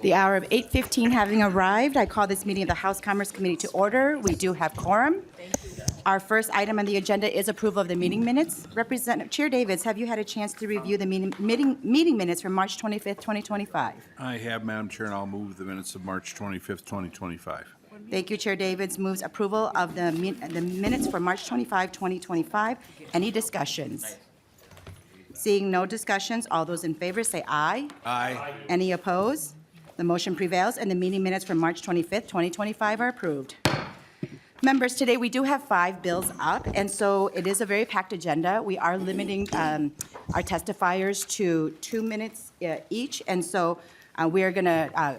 The hour of 8:15 having arrived, I call this meeting of the House Commerce Committee to order. We do have quorum. Our first item on the agenda is approval of the meeting minutes. Representative Chair Davids, have you had a chance to review the meeting minutes from March 25th, 2025? I have, Madam Chair, and I'll move the minutes of March 25th, 2025. Thank you. Chair Davids moves approval of the minutes for March 25, 2025. Any discussions? Seeing no discussions, all those in favor say aye. Aye. Any opposed? The motion prevails, and the meeting minutes from March 25th, 2025 are approved. Members, today we do have 5 bills up, and so it is a very packed agenda. We are limiting our testifiers to 2 minutes each, and so we are going to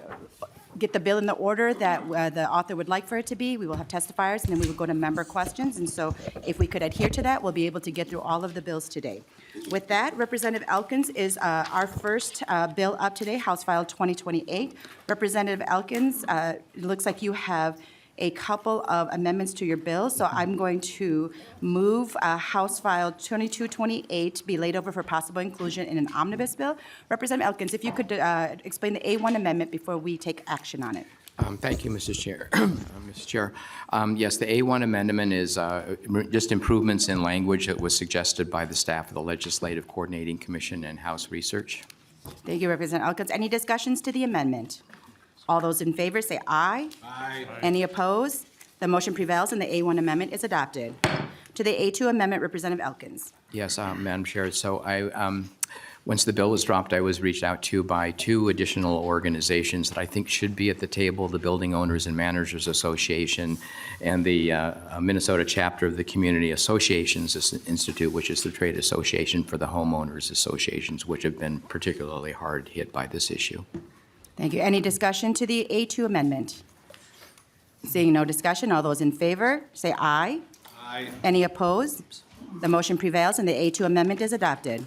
get the bill in the order that the author would like for it to be. We will have testifiers, and then we will go to member questions, and so if we could adhere to that, we'll be able to get through all of the bills today. With that, Representative Elkins is our first bill up today, House File 2028. Representative Elkins, it looks like you have a couple of amendments to your bill, so I'm going to move House File 2228 be laid over for possible inclusion in an omnibus bill. Representative Elkins, if you could explain the A1 amendment before we take action on it. Thank you, Mrs. Chair. Mr. Chair, yes, the A1 amendment is just improvements in language that was suggested by the staff of the Legislative Coordinating Commission and House Research. Thank you, Representative Elkins. Any discussions to the amendment? All those in favor say aye. Aye. Any opposed? The motion prevails and the A1 amendment is adopted. To the A2 amendment, Representative Elkins. Yes, Madam Chair. So once the bill was dropped, I was reached out to by 2 additional organizations that I think should be at the table, the Building Owners and Managers Association and the Minnesota chapter of the Community Associations Institute, which is the trade association for the homeowners associations, which have been particularly hard hit by this issue. Thank you. Any discussion to the A2 amendment? Seeing no discussion, all those in favor say aye. Aye. Any opposed? The motion prevails and the A2 amendment is adopted.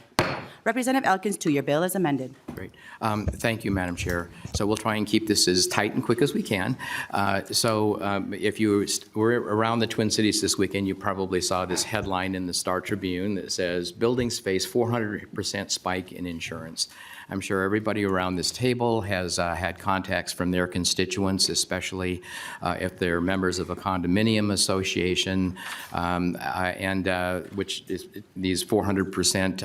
Representative Elkins, to your bill is amended. Great. Thank you, Madam Chair. So we'll try and keep this as tight and quick as we can. If you were around the Twin Cities this weekend, you probably saw this headline in the Star Tribune that says, "Buildings face 400% spike in insurance." I'm sure everybody around this table has had contacts from their constituents, especially if they're members of a condominium association, which is these 400%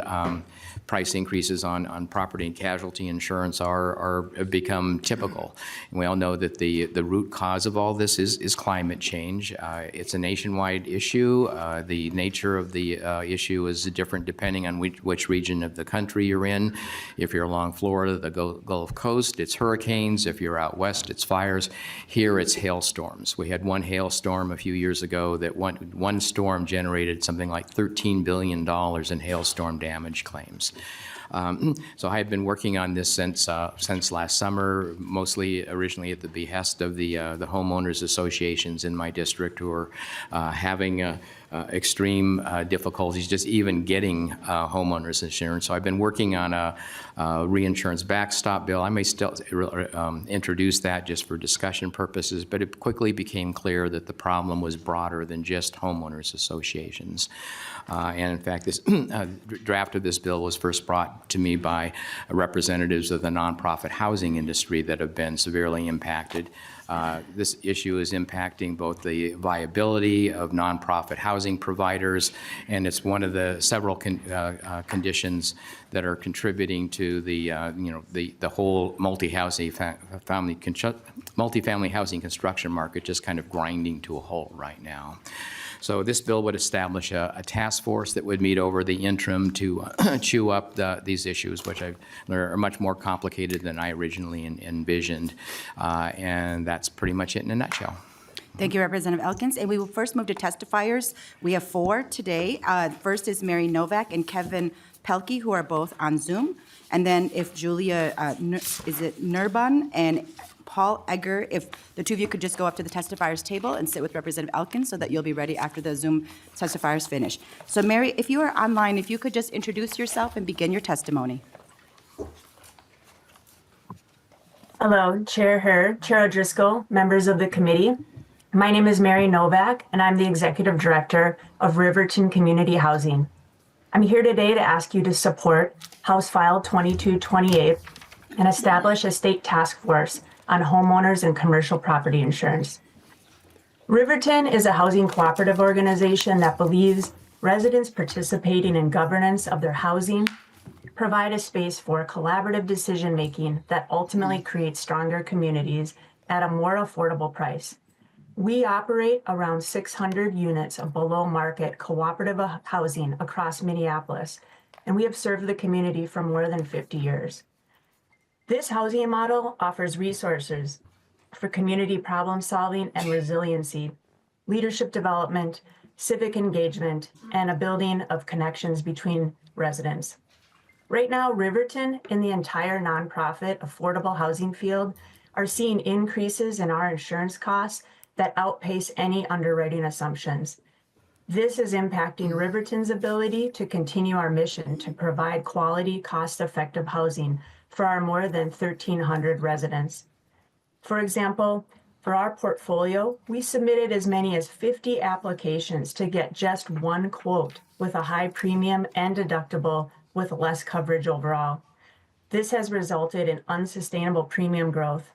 price increases on property and casualty insurance have become typical. And we all know that the root cause of all this is climate change. It's a nationwide issue. The nature of the issue is different depending on which region of the country you're in. If you're along Florida, the Gulf Coast, it's hurricanes. If you're out west, it's fires. Here, it's hailstorms. We had one hailstorm a few years ago that one storm generated something like $13 billion in hailstorm damage claims. So I have been working on this since last summer, mostly originally at the behest of the homeowners associations in my district who are having extreme difficulties just even getting homeowners insurance. So I've been working on a reinsurance backstop bill. I may still introduce that just for discussion purposes, but it quickly became clear that the problem was broader than just homeowners associations. And in fact, this draft of this bill was first brought to me by representatives of the nonprofit housing industry that have been severely impacted. This issue is impacting both the viability of nonprofit housing providers, and it's one of the several conditions that are contributing to the whole multifamily housing construction market just kind of grinding to a halt right now. So this bill would establish a task force that would meet over the interim to chew up these issues, which are much more complicated than I originally envisioned. And that's pretty much it in a nutshell. Thank you, Representative Elkins. And we will first move to testifiers. We have 4 today. First is Mary Novak and Kevin Pelkey, who are both on Zoom. And then if Julia, Nurbun and Paul Egger, if the 2 of you could just go up to the testifiers table and sit with Representative Elkins so that you'll be ready after the Zoom testifiers finish. So Mary, if you are online, if you could just introduce yourself and begin your testimony. Hello, Chair Herr, Chair O'Driscoll, members of the committee. My name is Mary Novak, and I'm the Executive Director of Riverton Community Housing. I'm here today to ask you to support House File 2228, and establish a state task force on homeowners and commercial property insurance. Riverton is a housing cooperative organization that believes residents participating in governance of their housing provide a space for collaborative decision-making that ultimately creates stronger communities at a more affordable price. We operate around 600 units of below-market cooperative housing across Minneapolis, and we have served the community for more than 50 years. This housing model offers resources for community problem solving and resiliency, leadership development, civic engagement, and a building of connections between residents. Right now, Riverton and the entire nonprofit affordable housing field are seeing increases in our insurance costs that outpace any underwriting assumptions. This is impacting Riverton's ability to continue our mission to provide quality, cost-effective housing for our more than 1,300 residents. For example, for our portfolio, we submitted as many as 50 applications to get just one quote with a high premium and deductible with less coverage overall. This has resulted in unsustainable premium growth.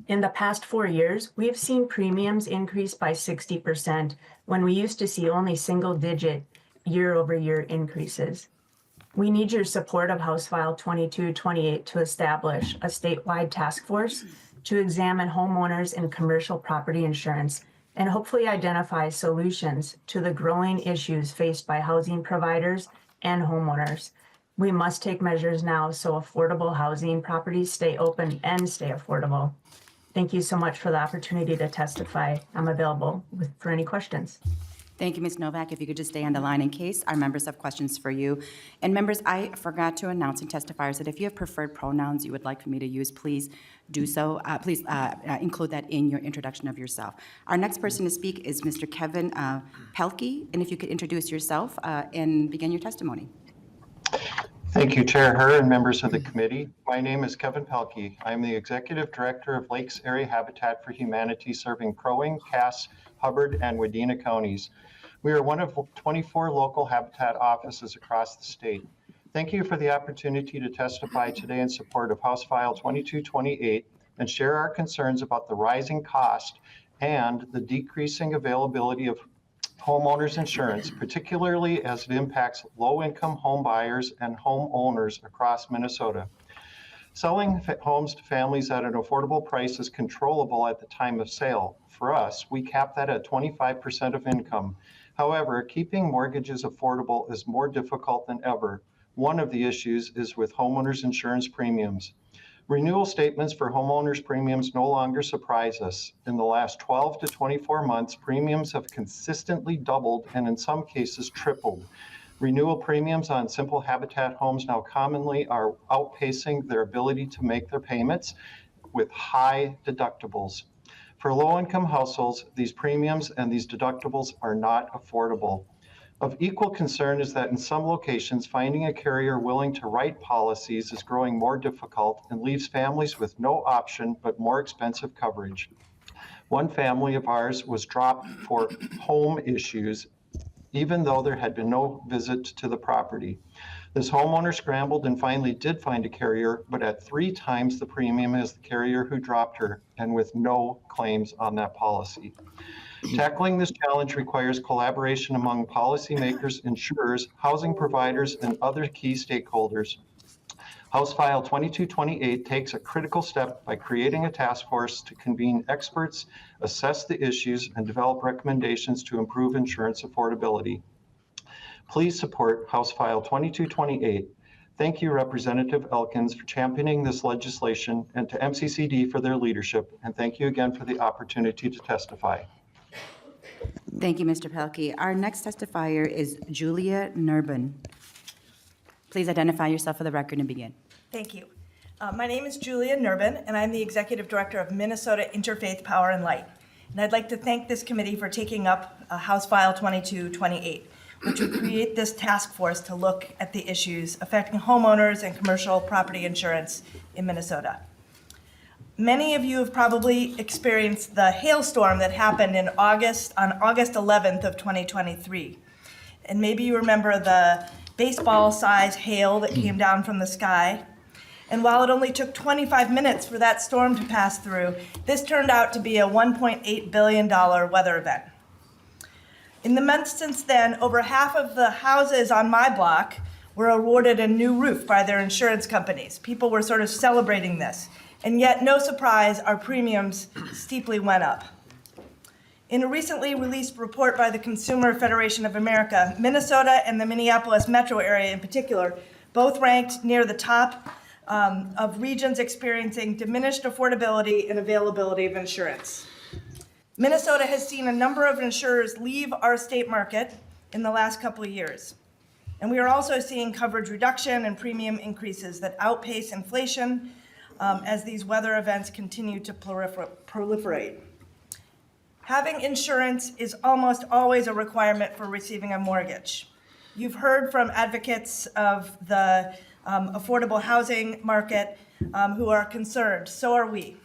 In the past 4 years, we've seen premiums increase by 60% when we used to see only single-digit year-over-year increases. We need your support of House File 2228 to establish a statewide task force to examine homeowners and commercial property insurance and hopefully identify solutions to the growing issues faced by housing providers and homeowners. We must take measures now so affordable housing properties stay open and stay affordable. Thank you so much for the opportunity to testify. I'm available for any questions. Thank you, Ms. Novak. If you could just stay on the line in case our members have questions for you. And members, I forgot to announce in testifiers that if you have preferred pronouns you would like for me to use, please do so. Please include that in your introduction of yourself. Our next person to speak is Mr. Kevin Pelkey. And if you could introduce yourself and begin your testimony. Thank you, Chair Herr and members of the committee. My name is Kevin Pelkey. I'm the Executive Director of Lakes Area Habitat for Humanity serving Crow Wing, Cass, Hubbard, and Wadena counties. We are one of 24 local habitat offices across the state. Thank you for the opportunity to testify today in support of House File 2228 and share our concerns about the rising cost and the decreasing availability of homeowners insurance, particularly as it impacts low-income home buyers and homeowners across Minnesota. Selling homes to families at an affordable price is controllable at the time of sale. For us, we cap that at 25% of income. However, keeping mortgages affordable is more difficult than ever. One of the issues is with homeowners insurance premiums. Renewal statements for homeowners premiums no longer surprise us. In the last 12 to 24 months, premiums have consistently doubled and in some cases tripled. Renewal premiums on simple habitat homes now commonly are outpacing their ability to make their payments with high deductibles. For low-income households, these premiums and these deductibles are not affordable. Of equal concern is that in some locations, finding a carrier willing to write policies is growing more difficult and leaves families with no option but more expensive coverage. One family of ours was dropped for home issues, even though there had been no visit to the property. This homeowner scrambled and finally did find a carrier, but at 3 times the premium as the carrier who dropped her and with no claims on that policy. Tackling this challenge requires collaboration among policymakers, insurers, housing providers, and other key stakeholders. House File 2228 takes a critical step by creating a task force to convene experts, assess the issues, and develop recommendations to improve insurance affordability. Please support House File 2228. Thank you, Representative Elkins, for championing this legislation, and to MCCD for their leadership. And thank you again for the opportunity to testify. Thank you, Mr. Pelkey. Our next testifier is Julia Nurbin. Please identify yourself for the record and begin. Thank you. My name is Julia Nurbin, and I'm the Executive Director of Minnesota Interfaith Power and Light. And I'd like to thank this committee for taking up House File 2228, which would create this task force to look at the issues affecting homeowners and commercial property insurance in Minnesota. Many of you have probably experienced the hailstorm that happened on August 11th of 2023. And maybe you remember the baseball-sized hail that came down from the sky. And while it only took 25 minutes for that storm to pass through, this turned out to be a $1.8 billion weather event. In the months since then, over half of the houses on my block were awarded a new roof by their insurance companies. People were sort of celebrating this. And yet, no surprise, our premiums steeply went up. In a recently released report by the Consumer Federation of America, Minnesota and the Minneapolis metro area in particular both ranked near the top of regions experiencing diminished affordability and availability of insurance. Minnesota has seen a number of insurers leave our state market in the last couple of years. And we are also seeing coverage reduction and premium increases that outpace inflation as these weather events continue to proliferate. Having insurance is almost always a requirement for receiving a mortgage. You've heard from advocates of the affordable housing market who are concerned. So are we.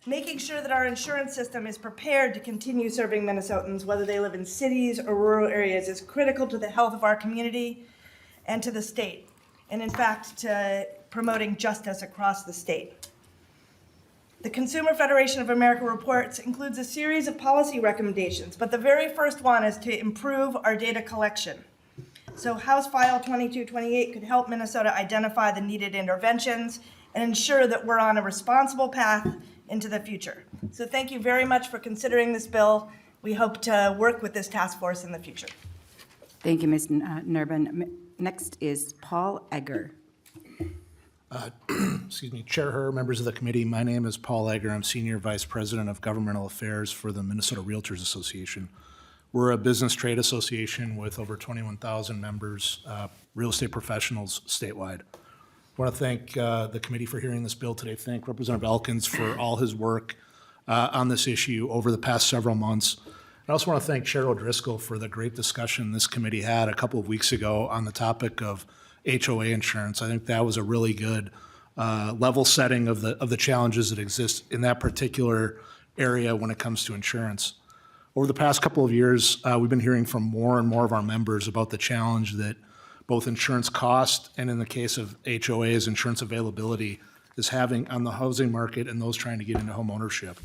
Making sure that our insurance system is prepared to continue serving Minnesotans, whether they live in cities or rural areas, is critical to the health of our community and to the state, and in fact, to promoting justice across the state. The Consumer Federation of America reports includes a series of policy recommendations, but the very first one is to improve our data collection. So House File 2228 could help Minnesota identify the needed interventions and ensure that we're on a responsible path into the future. So thank you very much for considering this bill. We hope to work with this task force in the future. Thank you, Ms. Nurbin. Next is Paul Egger. Excuse me, Chair Herr, members of the committee, my name is Paul Egger. I'm Senior Vice President of Governmental Affairs for the Minnesota Realtors Association. We're a business trade association with over 21,000 members, real estate professionals statewide. I want to thank the committee for hearing this bill today. Thank Representative Elkins for all his work on this issue over the past several months. I also want to thank Chair O'Driscoll for the great discussion this committee had a couple of weeks ago on the topic of HOA insurance. I think that was a really good level setting of the challenges that exist in that particular area when it comes to insurance. Over the past couple of years, we've been hearing from more and more of our members about the challenge that both insurance cost and, in the case of HOAs, insurance availability is having on the housing market and those trying to get into home ownership.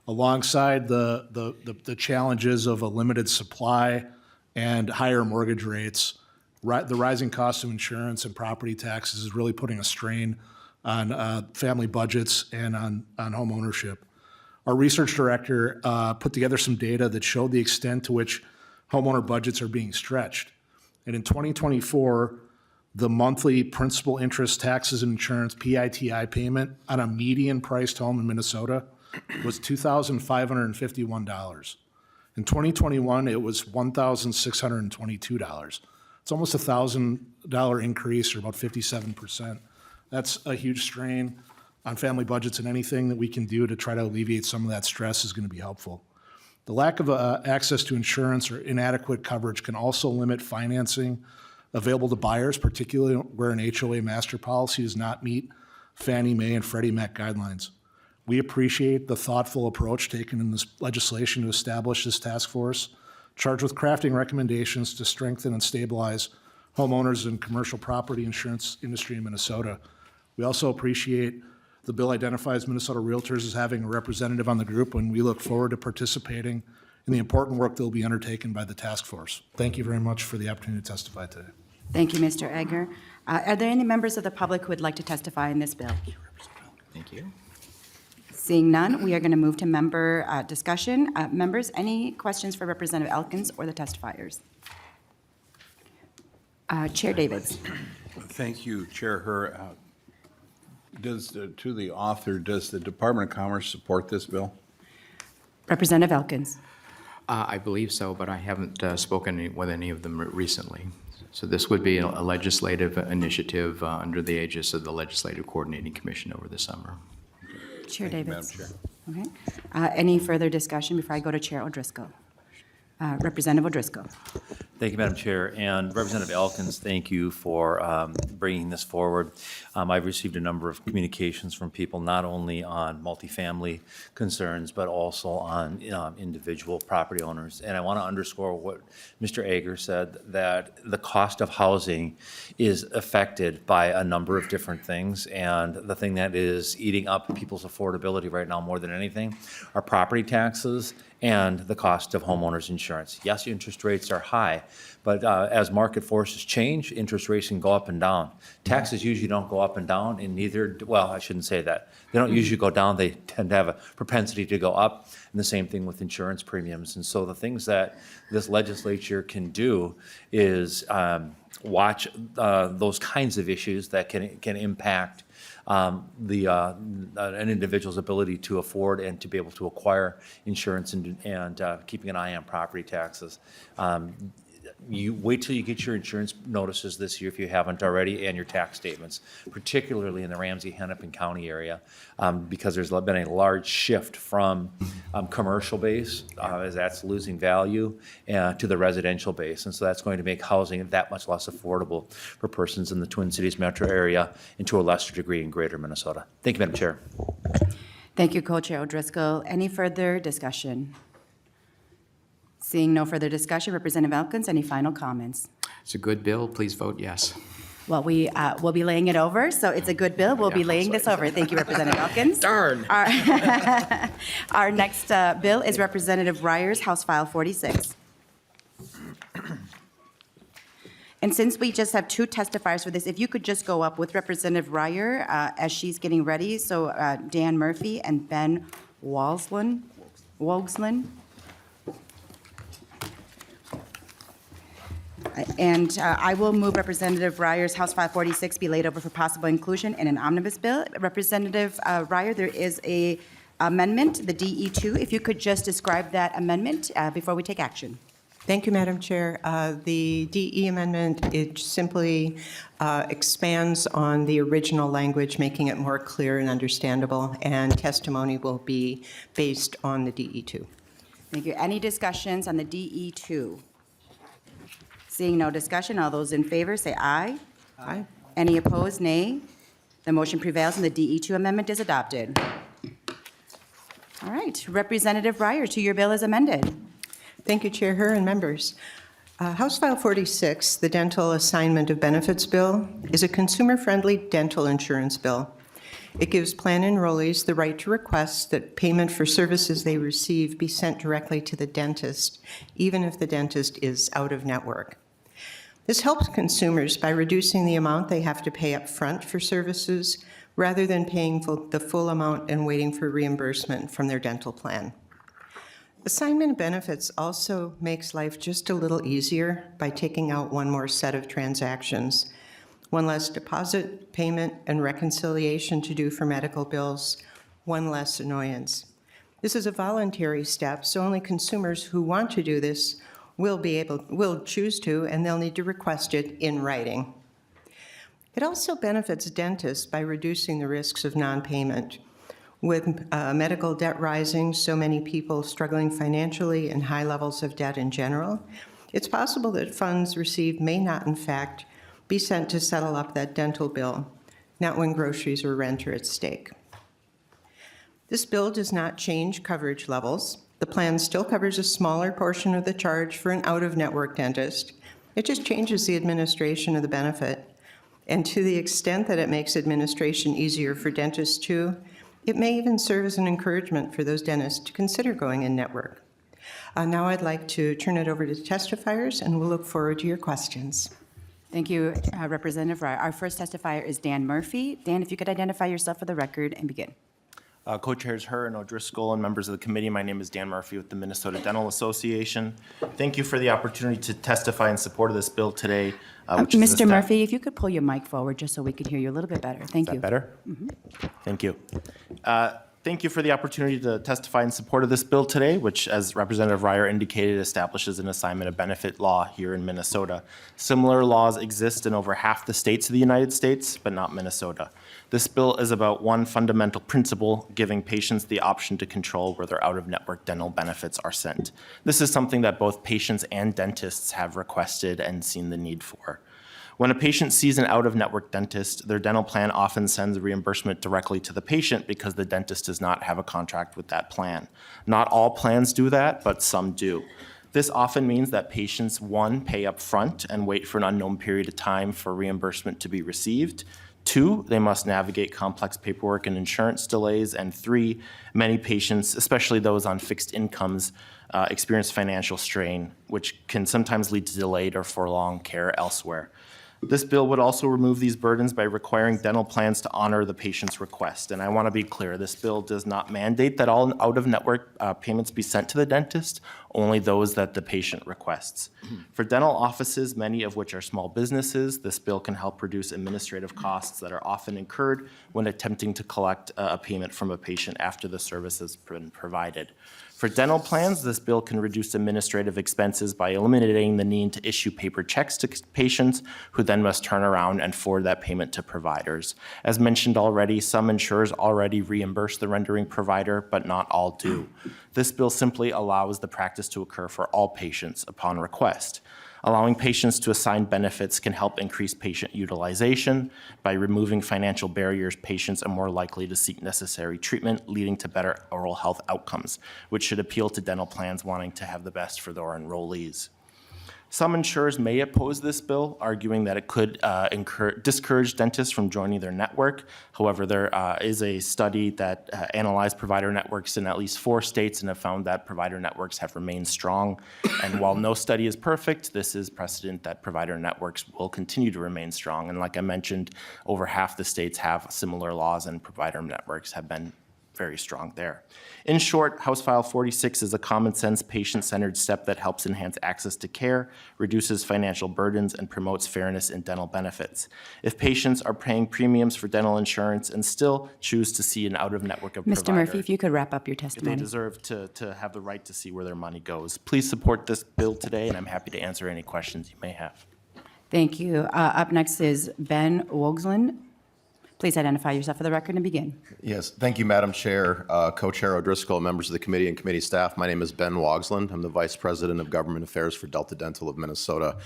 Alongside the challenges of a limited supply and higher mortgage rates, the rising cost of insurance and property taxes is really putting a strain on family budgets and on home ownership. Our research director put together some data that showed the extent to which homeowner budgets are being stretched. And in 2024, the monthly principal, interest, taxes, and insurance PITI payment on a median priced home in Minnesota was $2,551. In 2021, it was $1,622. It's almost a $1,000 increase, or about 57%. That's a huge strain on family budgets, and anything that we can do to try to alleviate some of that stress is going to be helpful. The lack of access to insurance or inadequate coverage can also limit financing available to buyers, particularly where an HOA master policy does not meet Fannie Mae and Freddie Mac guidelines. We appreciate the thoughtful approach taken in this legislation to establish this task force, charged with crafting recommendations to strengthen and stabilize homeowners and commercial property insurance industry in Minnesota. We also appreciate the bill identifies Minnesota Realtors as having a representative on the group, and we look forward to participating in the important work that will be undertaken by the task force. Thank you very much for the opportunity to testify today. Thank you, Mr. Egger. Are there any members of the public who would like to testify in this bill? Thank you. Seeing none, we are going to move to member discussion. Members, any questions for Representative Elkins or the testifiers? Chair Davids. Thank you, Chair Herr. To the author, does the Department of Commerce support this bill? Representative Elkins. I believe so, but I haven't spoken with any of them recently. So this would be a legislative initiative under the aegis of the Legislative Coordinating Commission over the summer. Chair Thank you, Davids. Madam Okay. Any further discussion before I go to Chair O'Driscoll? Representative O'Driscoll. Thank you, Madam Chair. And Representative Elkins, thank you for bringing this forward. I've received a number of communications from people, not only on multifamily concerns, but also on individual property owners. And I want to underscore what Mr. Ager said, that the cost of housing is affected by a number of different things. And the thing that is eating up people's affordability right now more than anything are property taxes and the cost of homeowners insurance. Yes, interest rates are high, but as market forces change, interest rates can go up and down. Taxes usually don't go up and down, and neither, well, I shouldn't say that. They don't usually go down, they tend to have a propensity to go up, and the same thing with insurance premiums. And so the things that this legislature can do is watch those kinds of issues that can impact an individual's ability to afford and to be able to acquire insurance and keeping an eye on property taxes. You wait till you get your insurance notices this year if you haven't already, and your tax statements, particularly in the Ramsey-Hennepin County area, because there's been a large shift from commercial base, as that's losing value, to the residential base. And so that's going to make housing that much less affordable for persons in the Twin Cities metro area, and to a lesser degree in greater Minnesota. Thank you, Madam Chair. Thank you, Co-Chair O'Driscoll. Any further discussion? Seeing no further discussion, Representative Elkins, any final comments? It's a good bill. Please vote yes. Well, we will be laying it over, so it's a good bill. We'll be Yeah, laying this over. Thank you, Representative Elkins. Darn. Our next bill is Representative Reyer's House File 46. And since we just have two testifiers for this, if you could just go up with Representative Reyer as she's getting ready. So Dan Murphy and Ben Wogeslin. And I will move Representative Reyer's House File 46 be laid over for possible inclusion in an omnibus bill. Representative Reyer, there is a amendment, the DE2. If you could just describe that amendment before we take action. Thank you, Madam Chair. The DE amendment, it simply expands on the original language, making it more clear and understandable, and testimony will be based on the DE2. Thank you. Any discussions on the DE2? Seeing no discussion, all those in favor say aye. Aye. Any opposed, nay. The motion prevails and the DE2 amendment is adopted. All right, Representative Reyer, to your bill as amended. Thank you, Chair Herr and members. House File 46, the Dental Assignment of Benefits Bill, is a consumer-friendly dental insurance bill. It gives plan enrollees the right to request that payment for services they receive be sent directly to the dentist, even if the dentist is out of network. This helps consumers by reducing the amount they have to pay up front for services rather than paying the full amount and waiting for reimbursement from their dental plan. Assignment of benefits also makes life just a little easier by taking out one more set of transactions. One less deposit, payment, and reconciliation to do for medical bills, one less annoyance. This is a voluntary step, so only consumers who want to do this will choose to, and they'll need to request it in writing. It also benefits dentists by reducing the risks of non-payment. With medical debt rising, so many people struggling financially and high levels of debt in general, it's possible that funds received may not, in fact, be sent to settle up that dental bill, not when groceries or rent are at stake. This bill does not change coverage levels. The plan still covers a smaller portion of the charge for an out-of-network dentist. It just changes the administration of the benefit. And to the extent that it makes administration easier for dentists too, it may even serve as an encouragement for those dentists to consider going in-network. Now I'd like to turn it over to the testifiers, and we'll look forward to your questions. Thank you, Representative Reyer. Our first testifier is Dan Murphy. Dan, if you could identify yourself for the record and begin. Co-chairs Herr and O'Driscoll and members of the committee, my name is Dan Murphy with the Minnesota Dental Association. Thank you for the opportunity to testify in support of this bill today. Mr. Murphy, if you could pull your mic forward just so we could hear you a little bit better. Thank you. Is that better? Thank you. Thank you for the opportunity to testify in support of this bill today, which, as Representative Reyer indicated, establishes an assignment of benefit law here in Minnesota. Similar laws exist in over half the states of the United States, but not Minnesota. This bill is about one fundamental principle, giving patients the option to control where their out-of-network dental benefits are sent. This is something that both patients and dentists have requested and seen the need for. When a patient sees an out-of-network dentist, their dental plan often sends reimbursement directly to the patient because the dentist does not have a contract with that plan. Not all plans do that, but some do. This often means that patients, one, pay up front and wait for an unknown period of time for reimbursement to be received. Two, they must navigate complex paperwork and insurance delays. And three, many patients, especially those on fixed incomes, experience financial strain, which can sometimes lead to delayed or prolonged care elsewhere. This bill would also remove these burdens by requiring dental plans to honor the patient's request. And I want to be clear, this bill does not mandate that all out-of-network payments be sent to the dentist, only those that the patient requests. For dental offices, many of which are small businesses, this bill can help reduce administrative costs that are often incurred when attempting to collect a payment from a patient after the service has been provided. For dental plans, this bill can reduce administrative expenses by eliminating the need to issue paper checks to patients who then must turn around and forward that payment to providers. As mentioned already, some insurers already reimburse the rendering provider, but not all do. This bill simply allows the practice to occur for all patients upon request. Allowing patients to assign benefits can help increase patient utilization. By removing financial barriers, patients are more likely to seek necessary treatment, leading to better oral health outcomes, which should appeal to dental plans wanting to have the best for their enrollees. Some insurers may oppose this bill, arguing that it could discourage dentists from joining their network. However, there is a study that analyzed provider networks in at least 4 states and have found that provider networks have remained strong. And while no study is perfect, this is precedent that provider networks will continue to remain strong. And like I mentioned, over half the states have similar laws, and provider networks have been very strong there. In short, House File 46 is a common-sense, patient-centered step that helps enhance access to care, reduces financial burdens, and promotes fairness in dental benefits. If patients are paying premiums for dental insurance and still choose to see an out-of-network provider, Mr. Murphy, if you could wrap up your they testimony. deserve to have the right to see where their money goes. Please support this bill today, and I'm happy to answer any questions you may have. Thank you. Up next is Ben Wogslin. Please identify yourself for the record and begin. Yes, thank you, Madam Chair, Co-Chair O'Driscoll, members of the committee and committee staff. My name is Ben Wogslin. I'm the Vice President of Government Affairs for Delta Dental of Minnesota.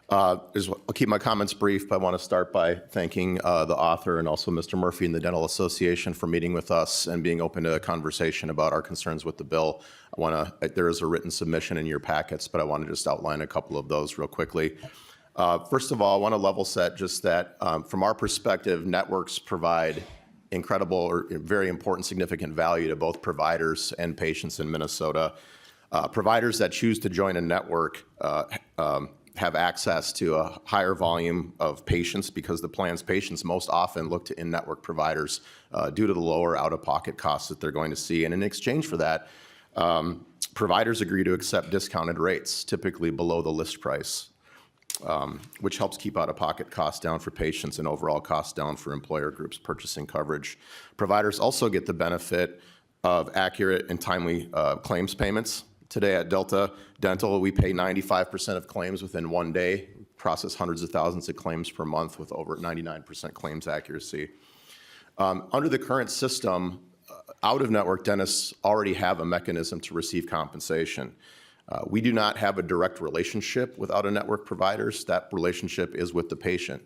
I'll keep my comments brief, but I want to start by thanking the author and also Mr. Murphy and the Dental Association for meeting with us and being open to a conversation about our concerns with the bill. There is a written submission in your packets, but I want to just outline a couple of those real quickly. First of all, I want to level set just that from our perspective, networks provide incredible or very important, significant value to both providers and patients in Minnesota. Providers that choose to join a network have access to a higher volume of patients because the plan's patients most often look to in-network providers due to the lower out-of-pocket costs that they're going to see. And in exchange for that, providers agree to accept discounted rates, typically below the list price. Which helps keep out-of-pocket costs down for patients and overall costs down for employer groups purchasing coverage. Providers also get the benefit of accurate and timely claims payments. Today at Delta Dental, we pay 95% of claims within 1 day, process hundreds of thousands of claims per month with over 99% claims accuracy. Under the current system, out-of-network dentists already have a mechanism to receive compensation. We do not have a direct relationship with out-of-network providers. That relationship is with the patient.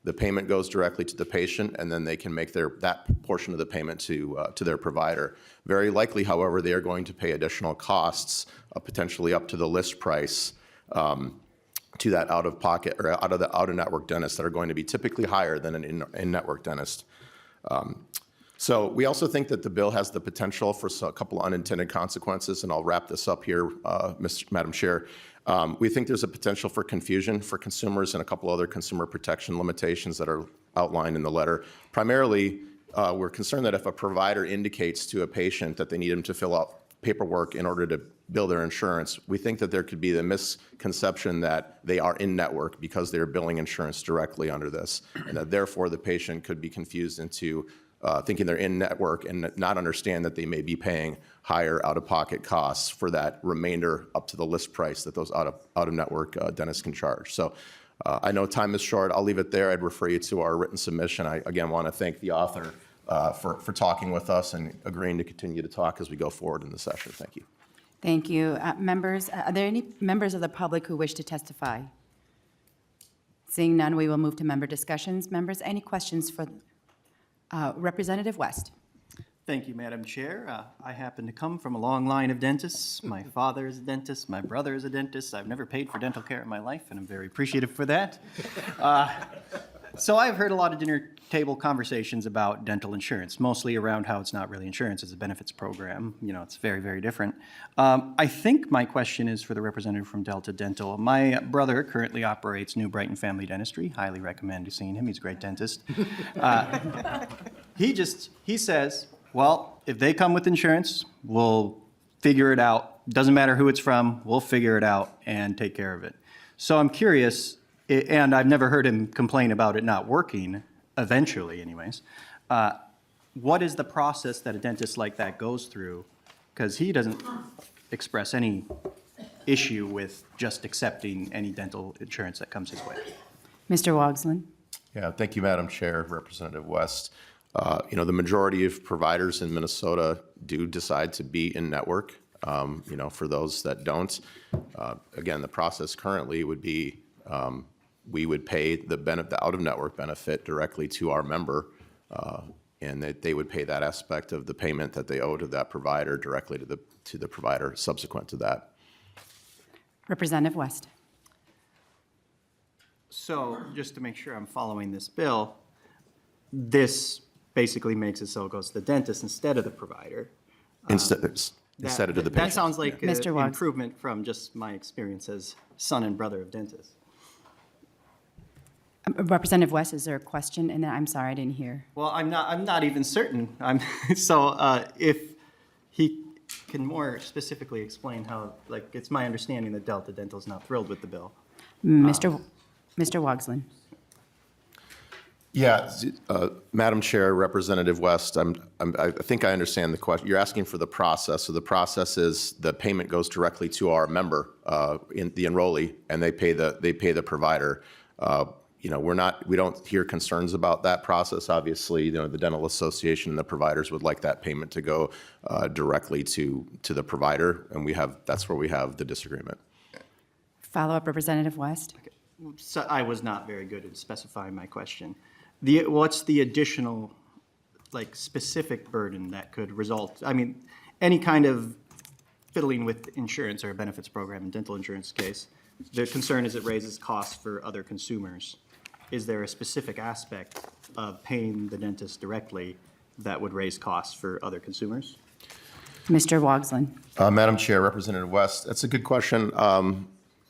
The payment goes directly to the patient, and then they can make that portion of the payment to their provider. Very likely, however, they are going to pay additional costs, potentially up to the list price, to that out-of-pocket or out-of-network dentist that are going to be typically higher than an in-network dentist. So we also think that the bill has the potential for a couple of unintended consequences, and I'll wrap this up here, Madam Chair. We think there's a potential for confusion for consumers and a couple other consumer protection limitations that are outlined in the letter. Primarily, we're concerned that if a provider indicates to a patient that they need him to fill out paperwork in order to bill their insurance, we think that there could be the misconception that they are in-network because they're billing insurance directly under this, and that therefore the patient could be confused into thinking they're in-network and not understand that they may be paying higher out-of-pocket costs for that remainder up to the list price that those out-of-network dentists can charge. So I know time is short. I'll leave it there. I'd refer you to our written submission. I, again, want to thank the author for talking with us and agreeing to continue to talk as we go forward in the session. Thank you. Thank you. Members, are there any members of the public who wish to testify? Seeing none, we will move to member discussions. Members, any questions for Representative West? Thank you, Madam Chair. I happen to come from a long line of dentists. My father is a dentist. My brother is a dentist. I've never paid for dental care in my life, and I'm very appreciative for that. So I've heard a lot of dinner table conversations about dental insurance, mostly around how it's not really insurance, it's a benefits program. You know, it's very, very different. I think my question is for the representative from Delta Dental. My brother currently operates New Brighton Family Dentistry. Highly recommend seeing him. He's a great dentist. He says, well, if they come with insurance, we'll figure it out. Doesn't matter who it's from, we'll figure it out and take care of it. So I'm curious, and I've never heard him complain about it not working, eventually anyways. What is the process that a dentist like that goes through? Because he doesn't express any issue with just accepting any dental insurance that comes his way. Mr. Wogslin? Yeah, thank you, Madam Chair, Representative West. You know, the majority of providers in Minnesota do decide to be in network. You know, for those that don't, again, the process currently would be we would pay the out-of-network benefit directly to our member, and that they would pay that aspect of the payment that they owe to that provider directly to the provider subsequent to that. Representative West? So just to make sure I'm following this bill, this basically makes it so it goes to the dentist instead of the provider. Instead of to the patient. That sounds like an Mr. Woggs. improvement from just my experience as son and brother of dentists. Representative West, is there a question? And I'm sorry, I didn't hear. Well, I'm not even certain. If he can more specifically explain how, like, it's my understanding that Delta Dental is not thrilled with the bill. Mr. Wogslin? Yeah, Madam Chair, Representative West, I think I understand the question. You're asking for the process. So the process is the payment goes directly to our member, in the enrollee, and they pay the provider. You know, we don't hear concerns about that process. Obviously, you know, the Dental Association and the providers would like that payment to go directly to the provider, and that's where we have the disagreement. Follow-up, Representative West? So I was not very good at specifying my question. What's the additional, like, specific burden that could result? I mean, any kind of fiddling with insurance or a benefits program in dental insurance case, the concern is it raises costs for other consumers. Is there a specific aspect of paying the dentist directly that would raise costs for other consumers? Mr. Wogslin? Madam Chair, Representative West, that's a good question.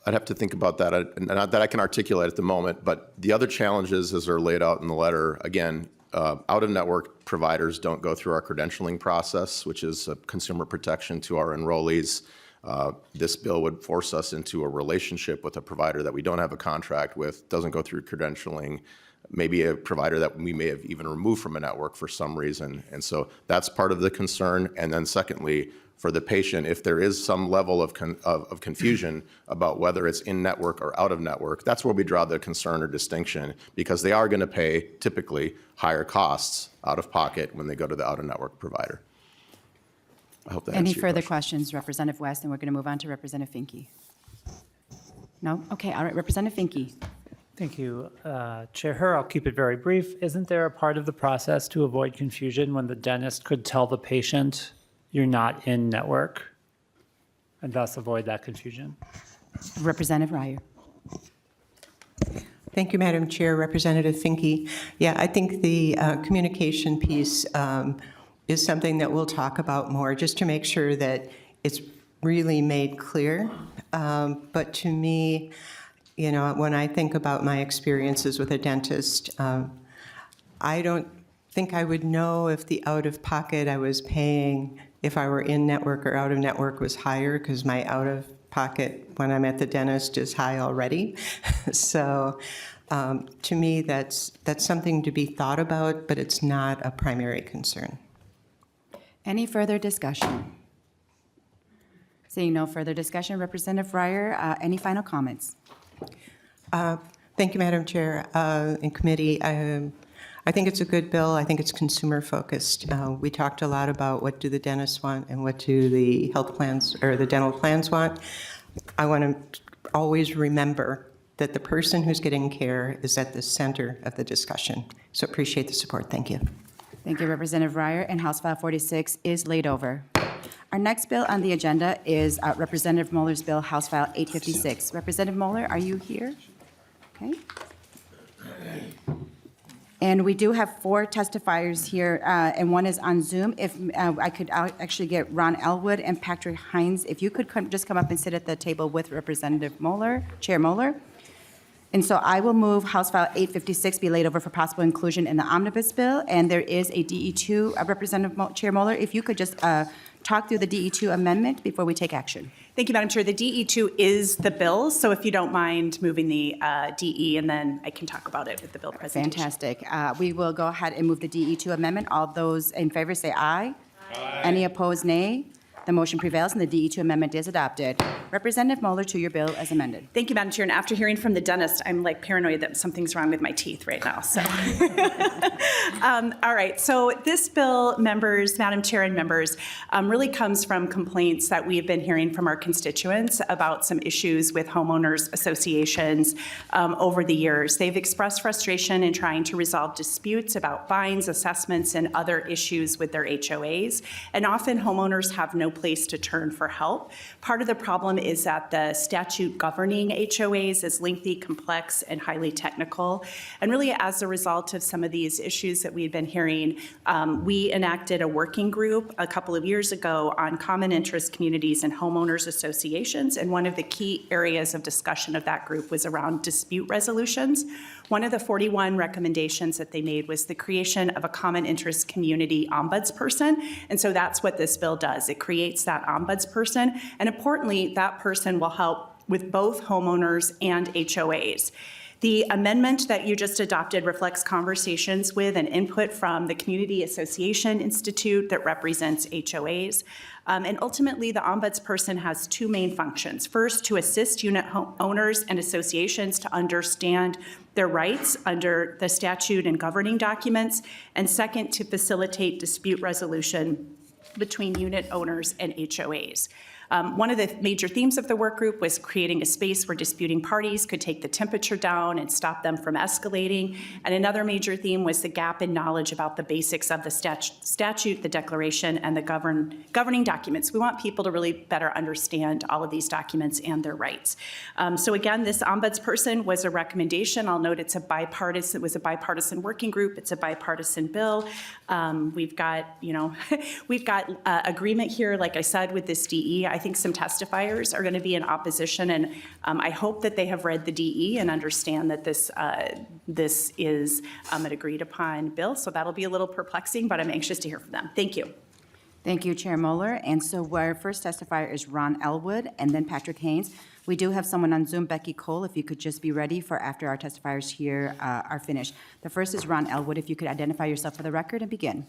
I'd have to think about that. Not that I can articulate at the moment, but the other challenges, as are laid out in the letter, again, out-of-network providers don't go through our credentialing process, which is a consumer protection to our enrollees. This bill would force us into a relationship with a provider that we don't have a contract with, doesn't go through credentialing, maybe a provider that we may have even removed from a network for some reason. And so that's part of the concern. And then secondly, for the patient, if there is some level of confusion about whether it's in network or out of network, that's where we draw the concern or distinction, because they are going to pay typically higher costs out of pocket when they go to the out-of-network provider. I hope that Any answers your further question. questions, Representative West? And we're going to move on to Representative Finke. No? Okay, all right, Representative Finke. Thank you. Chair Herr, I'll keep it very brief. Isn't there a part of the process to avoid confusion when the dentist could tell the patient you're not in network and thus avoid that confusion? Representative Reyer. Thank you, Madam Chair. Representative Finke. Yeah, I think the communication piece is something that we'll talk about more, just to make sure that it's really made clear. But to me, you know, when I think about my experiences with a dentist, I don't think I would know if the out-of-pocket I was paying, if I were in network or out of network, was higher, because my out-of-pocket when I'm at the dentist is high already. So to me, that's something to be thought about, but it's not a primary concern. Any further discussion? Seeing no further discussion, Representative Reyer, any final comments? Thank Thank you, Madam Chair and committee. I think it's a good bill. I think it's consumer-focused. We talked a lot about what do the dentists want and what do the health plans or the dental plans want. I want to always remember that the person who's getting care is at the center of the discussion. So appreciate the support. Thank you. Thank you, Representative Reyer, and House File 46 is laid over. Our next bill on the agenda is Representative Moller's bill, House File 856. Representative Moller, are you here? Okay. And we do have 4 testifiers here, and one is on Zoom. If I could actually get Ron Elwood and Patrick Hines, if you could just come up and sit at the table with Representative Moller, Chair Moller. And so I will move House File 856 be laid over for possible inclusion in the omnibus bill, and there is a DE2, Representative Chair Moller, if you could just talk through the DE2 amendment before we take action. Thank you, Madam Chair. The DE2 is the bill, so if you don't mind moving the DE, and then I can talk about it with the bill presentation. Fantastic. We will go ahead and move the DE2 amendment. All those in favor say aye. Aye. Any opposed, nay. The motion prevails and the DE2 amendment is adopted. Representative Moller, to your bill as amended. Thank you, Madam Chair. And after hearing from the dentist, I'm like paranoid that something's wrong with my teeth right now. So, all right. So this bill, members, Madam Chair and members, really comes from complaints that we've been hearing from our constituents about some issues with homeowners associations over the years. They've expressed frustration in trying to resolve disputes about fines, assessments, and other issues with their HOAs. And often homeowners have no place to turn for help. Part of the problem is that the statute governing HOAs is lengthy, complex, and highly technical. And really, as a result of some of these issues that we've been hearing, we enacted a working group a couple of years ago on common interest communities and homeowners associations. And one of the key areas of discussion of that group was around dispute resolutions. One of the 41 recommendations that they made was the creation of a common interest community ombudsperson. And so that's what this bill does. It creates that ombudsperson. And importantly, that person will help with both homeowners and HOAs. The amendment that you just adopted reflects conversations with and input from the Community Association Institute that represents HOAs. And ultimately, the ombudsperson has 2 main functions. First, to assist unit owners and associations to understand their rights under the statute and governing documents. And second, to facilitate dispute resolution between unit owners and HOAs. One of the major themes of the work group was creating a space where disputing parties could take the temperature down and stop them from escalating. And another major theme was the gap in knowledge about the basics of the statute, the declaration, and the governing documents. We want people to really better understand all of these documents and their rights. So again, this ombudsperson was a recommendation. I'll note it was a bipartisan working group. It's a bipartisan bill. We've got, we've got agreement here, like I said, with this DE. I think some testifiers are going to be in opposition, and I hope that they have read the DE and understand that this is an agreed upon bill. So that'll be a little perplexing, but I'm anxious to hear from them. Thank you. Thank you, Chair Moller. And so our first testifier is Ron Elwood and then Patrick Haynes. We do have someone on Zoom, Becky Cole, if you could just be ready for after our testifiers here are finished. The first is Ron Elwood. If you could identify yourself for the record and begin.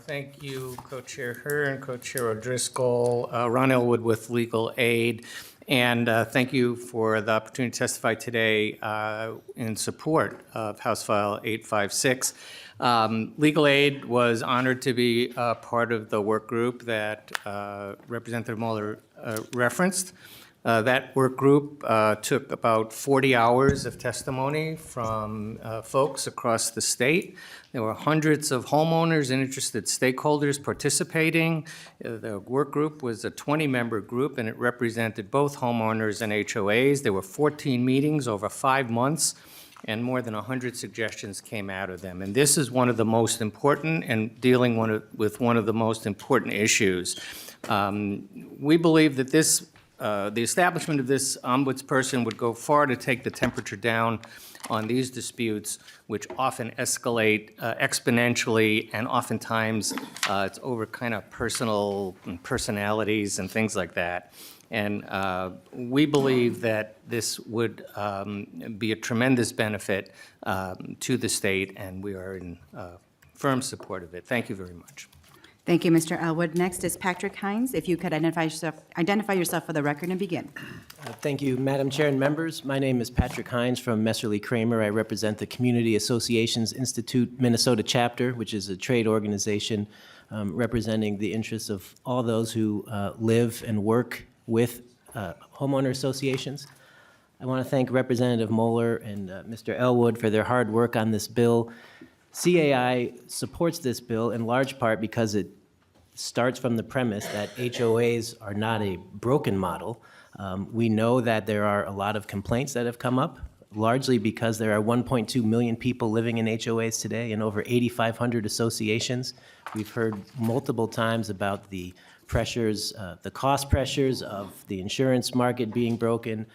Thank you, Co-Chair Herr and Co-Chair O'Driscoll. Ron Elwood with Legal Aid. And thank you for the opportunity to testify today in support of House File 856. Legal Aid was honored to be part of the work group that Representative Moller referenced. That work group took about 40 hours of testimony from folks across the state. There were hundreds of homeowners and interested stakeholders participating. The work group was a 20-member group, and it represented both homeowners and HOAs. There were 14 meetings over 5 months, and more than 100 suggestions came out of them. And this is one of the most important and dealing with one of the most important issues. We believe that this the establishment of this ombudsperson would go far to take the temperature down on these disputes, which often escalate exponentially, and oftentimes it's over kind of personalities and things like that. And we believe that this would be a tremendous benefit to the state, and we are in firm support of it. Thank you very much. Thank you, Mr. Elwood. Next is Patrick Hines. If you could identify yourself for the record and begin. Thank you, Madam Chair and members. My name is Patrick Hines from Messerly Kramer. I represent the Community Associations Institute Minnesota chapter, which is a trade organization representing the interests of all those who live and work with homeowner associations. I want to thank Representative Moller and Mr. Elwood for their hard work on this bill. CAI supports this bill in large part because it starts from the premise that HOAs are not a broken model. We know that there are a lot of complaints that have come up, largely because there are 1.2 million people living in HOAs today and over 8,500 associations. We've heard multiple times about the pressures, the cost pressures of the insurance market being broken,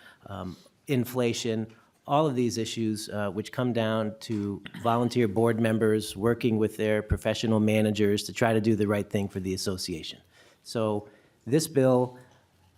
inflation, all of these issues which come down to volunteer board members working with their professional managers to try to do the right thing for the association. So this bill,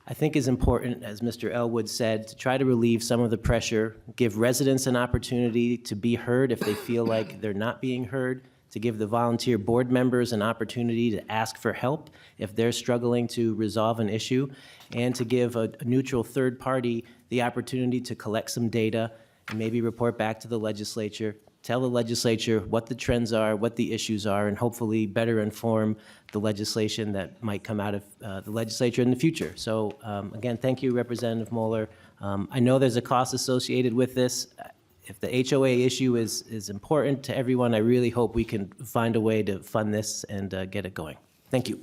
I think, is important, as Mr. Elwood said, to try to relieve some of the pressure, give residents an opportunity to be heard if they feel like they're not being heard, to give the volunteer board members an opportunity to ask for help if they're struggling to resolve an issue, and to give a neutral third party the opportunity to collect some data and maybe report back to the legislature, tell the legislature what the trends are, what the issues are, and hopefully better inform the legislation that might come out of the legislature in the future. So again, thank you, Representative Moller. I know there's a cost associated with this. If the HOA issue is important to everyone, I really hope we can find a way to fund this and get it going. Thank you.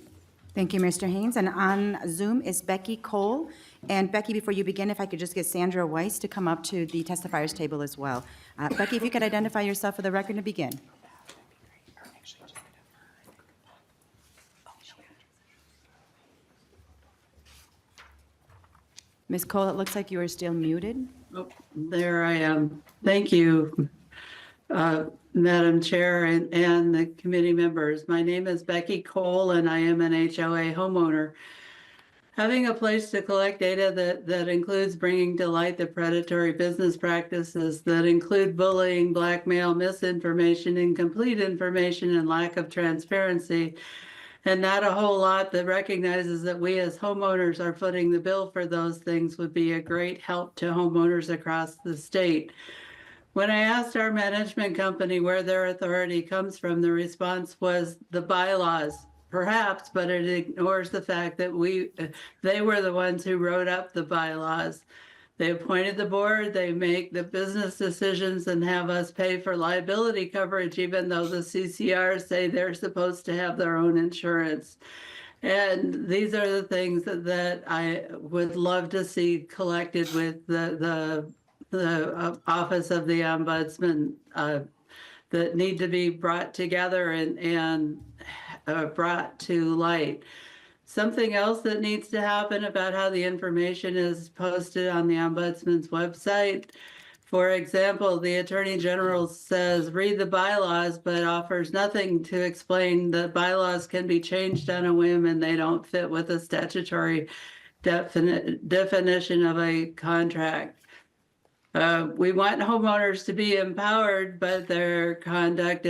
Thank you, Mr. Haynes. And on Zoom is Becky Cole. And Becky, before you begin, if I could just get Sandra Weiss to come up to the testifiers table as well. Becky, if you could identify yourself for the record and begin. Ms. Cole, it looks like you are still muted. Oh, there I am. Thank you, Madam Chair and the committee members. My name is Becky Cole, and I am an HOA homeowner. Having a place to collect data that includes bringing to light the predatory business practices that include bullying, blackmail, misinformation, incomplete information, and lack of transparency, and not a whole lot that recognizes that we as homeowners are footing the bill for those things would be a great help to homeowners across the state. When I asked our management company where their authority comes from, the response was the bylaws. Perhaps, but it ignores the fact that they were the ones who wrote up the bylaws. They appointed the board, they make the business decisions and have us pay for liability coverage, even though the CCRs say they're supposed to have their own insurance. And these are the things that I would love to see collected with the Office of the Ombudsman that need to be brought together and brought to light. Something else that needs to happen about how the information is posted on the Ombudsman's website. For example, the Attorney General says, read the bylaws, but offers nothing to explain that bylaws can be changed on a whim and they don't fit with a statutory definition of a contract. We want homeowners to be empowered, but their conduct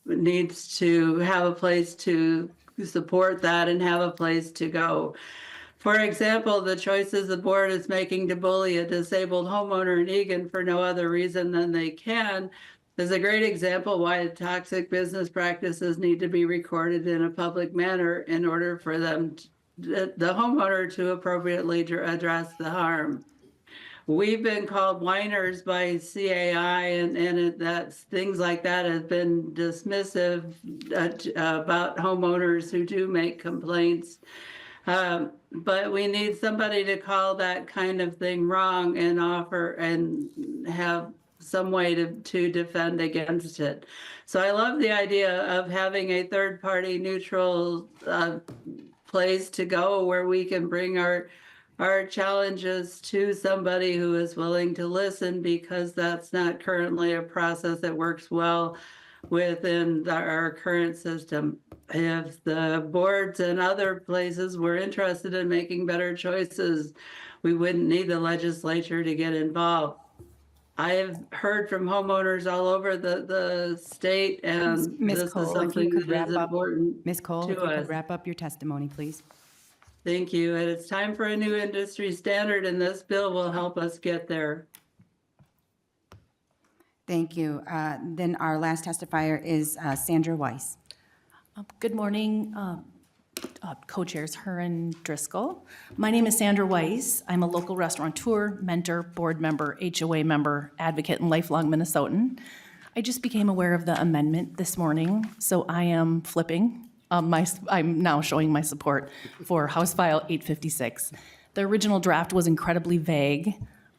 needs to have a place to support that and have a place to go. For example, the choices the board is making to bully a disabled homeowner in Eagan for no other reason than they can is a great example why toxic business practices need to be recorded in a public manner in order for them, the homeowner, to appropriately address the harm. We've been called whiners by CAI, and that's things like that have been dismissive about homeowners who do make complaints. But we need somebody to call that kind of thing wrong and offer and have some way to defend against it. So I love the idea of having a third-party neutral place to go where we can bring our challenges to somebody who is willing to listen, because that's not currently a process that works well within our current system. If the boards and other places were interested in making better choices, we wouldn't need the legislature to get involved. I've heard from homeowners all over the state, and Ms. this is Cole, if you something could that is wrap up, important Ms. Cole, if to you could us. wrap up your testimony, please. Thank you. And it's time for a new industry standard, and this bill will help us get there. Thank you. Then our last testifier is Sandra Weiss. Good morning, co-chairs Herr Driscoll. My name is Sandra Weiss. I'm a local restaurateur, mentor, board member, HOA member, advocate, and lifelong Minnesotan. I just became aware of the amendment this morning, so I am flipping. I'm now showing my support for House File 856. The original draft was incredibly vague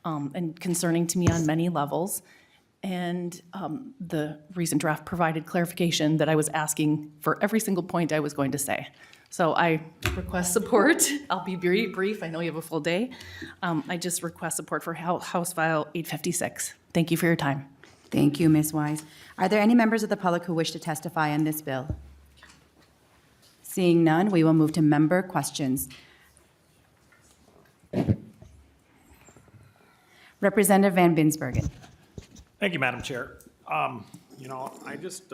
and concerning to me on many levels. And the recent draft provided clarification that I was asking for every single point I was going to say. So I request support. I'll be very brief. I know you have a full day. I just request support for House File 856. Thank you for your time. Thank you, Ms. Wise. Are there any members of the public who wish to testify on this bill? Seeing none, we will move to member questions. Representative Van Binsbergen. Thank you, Madam Chair. You know, I just,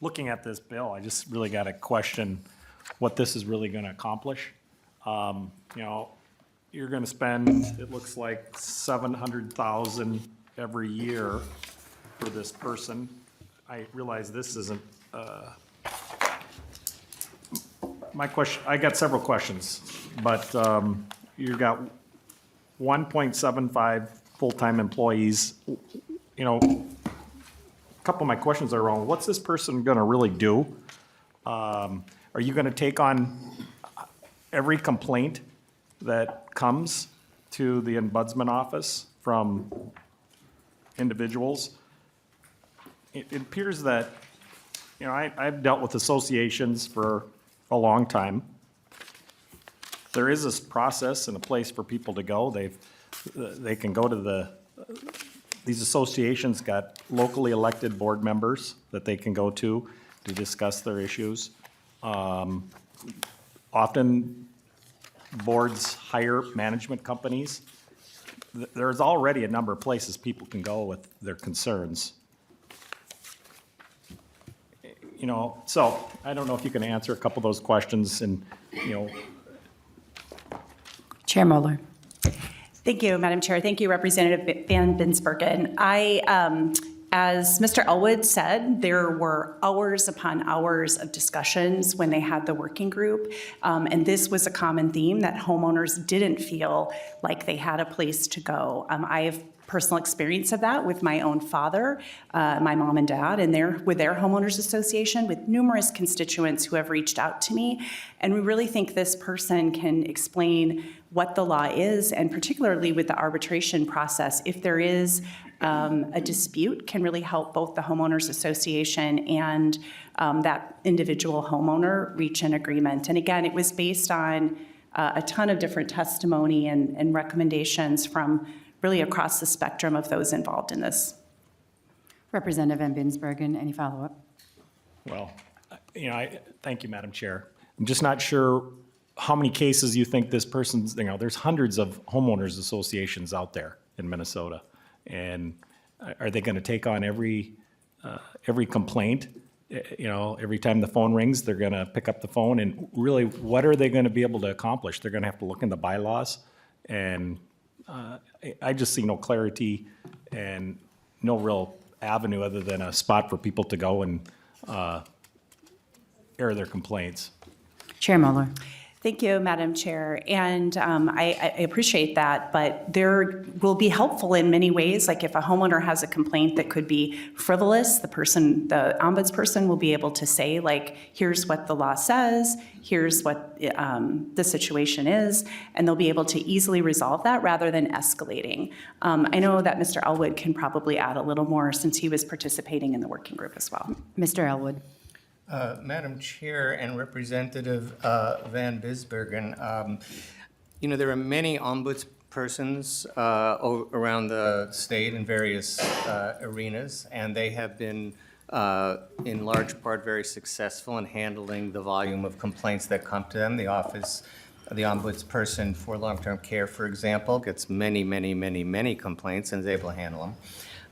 looking at this bill, I just really got to question what this is really going to accomplish. You know, you're going to spend, it looks like $700,000 every year for this person. I realize this isn't, my question, I got several questions, but you got 1.75 full-time employees. You know, a couple of my questions are wrong. What's this person going to really do? Are you going to take on every complaint that comes to the ombudsman office from individuals? It appears that, you know, I've dealt with associations for a long time. There is this process and a place for people to go. They can go to these associations got locally elected board members that they can go to discuss their issues. Often boards hire management companies. There's already a number of places people can go with their concerns. You know, so I don't know if you can answer a couple of those questions and, you know. Chair Moller. Thank you, Madam Chair. Thank you, Representative Van Binsbergen. As Mr. Elwood said, there were hours upon hours of discussions when they had the working group, and this was a common theme that homeowners didn't feel like they had a place to go. I have personal experience of that with my own father, my mom and dad, and with their homeowners association, with numerous constituents who have reached out to me. And we really think this person can explain what the law is, and particularly with the arbitration process, if there is a dispute, can really help both the homeowners association and that individual homeowner reach an agreement. And again, it was based on a ton of different testimony and recommendations from really across the spectrum of those involved in this. Representative Van Binsbergen, any follow-up? Well, you know, thank you, Madam Chair. I'm just not sure how many cases you think this person's, you know, there's hundreds of homeowners associations out there in Minnesota. And are they going to take on every complaint? You know, every time the phone rings, they're going to pick up the phone, and really, what are they going to be able to accomplish? They're going to have to look in the bylaws, and I just see no clarity and no real avenue other than a spot for people to go and air their complaints. Chair Moller. Thank you, Madam Chair. And I appreciate that, but there will be helpful in many ways. Like if a homeowner has a complaint that could be frivolous, the ombudsperson will be able to say, like, here's what the law says, here's what the situation is, and they'll be able to easily resolve that rather than escalating. I know that Mr. Elwood can probably add a little more since he was participating in the working group as well. Mr. Elwood. Madam Chair and Representative Van Binsbergen, you know, there are many ombudspersons around the state in various arenas, and they have been in large part very successful in handling the volume of complaints that come to them. The office the ombudsperson for long-term care, for example, gets many complaints and is able to handle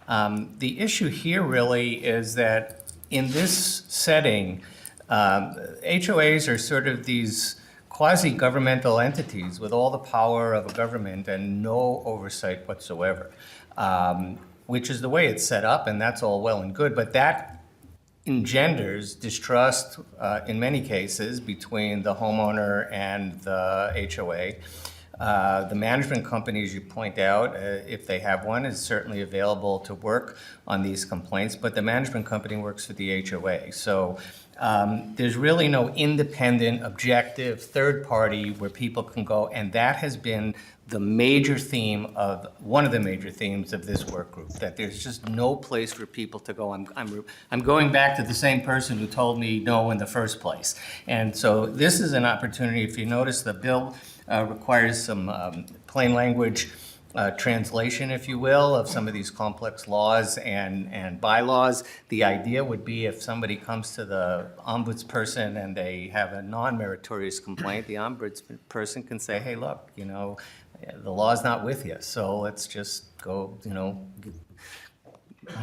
them. The issue here really is that in this setting, HOAs are sort of these quasi-governmental entities with all the power of a government and no oversight whatsoever, which is the way it's set up, and that's all well and good, but that engenders distrust in many cases between the homeowner and the HOA. The management company, as you point out, if they have one, is certainly available to work on these complaints, but the management company works for the HOA. So there's really no independent, objective, third party where people can go, and that has been the major theme of, one of the major themes of this work group, that there's just no place for people to go. I'm going back to the same person who told me no in the first place. And so this is an opportunity. If you notice, the bill requires some plain language translation, if you will, of some of these complex laws and bylaws. The idea would be if somebody comes to the ombudsperson and they have a non-meritorious complaint, the ombudsperson can say, hey, look, you know, the law's not with you, so let's just go, you know,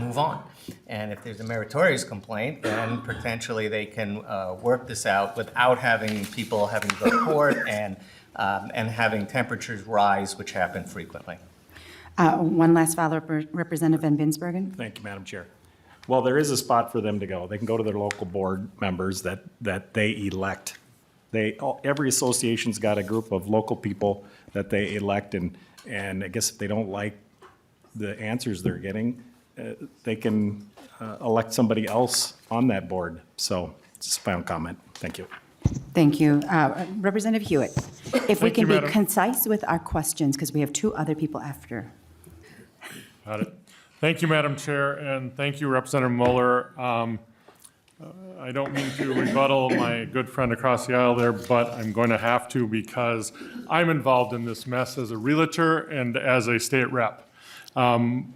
move on. And if there's a meritorious complaint, then potentially they can work this out without having people having to go to court and having temperatures rise, which happen frequently. One last follow-up, Representative Van Binsbergen. Thank you, Madam Chair. Well, there is a spot for them to go. They can go to their local board members that they elect. Every association's got a group of local people that they elect, and I guess if they don't like the answers they're getting, they can elect somebody else on that board. So, just a final comment. Thank you. Thank you. Representative Hewitt, if we Thank can you, be Madam. concise with our questions, because we have two other people after. Got it. Thank you, Madam Chair, and thank you, Representative Moller. I don't mean to rebuttal my good friend across the aisle there, but I'm going to have to because I'm involved in this mess as a realtor and as a state rep.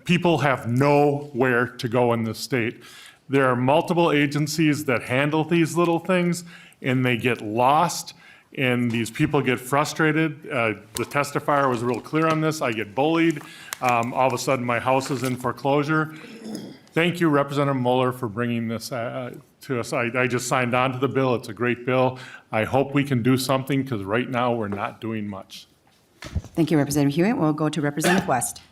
People have nowhere to go in this state. There are multiple agencies that handle these little things, and they get lost, and these people get frustrated. The testifier was real clear on this. I get bullied. All of a sudden, my house is in foreclosure. Thank you, Representative Moller, for bringing this to us. I just signed on to the bill. It's a great bill. I hope we can do something, because right now, we're not doing much. Thank you, Representative Hewitt. We'll go to Representative West.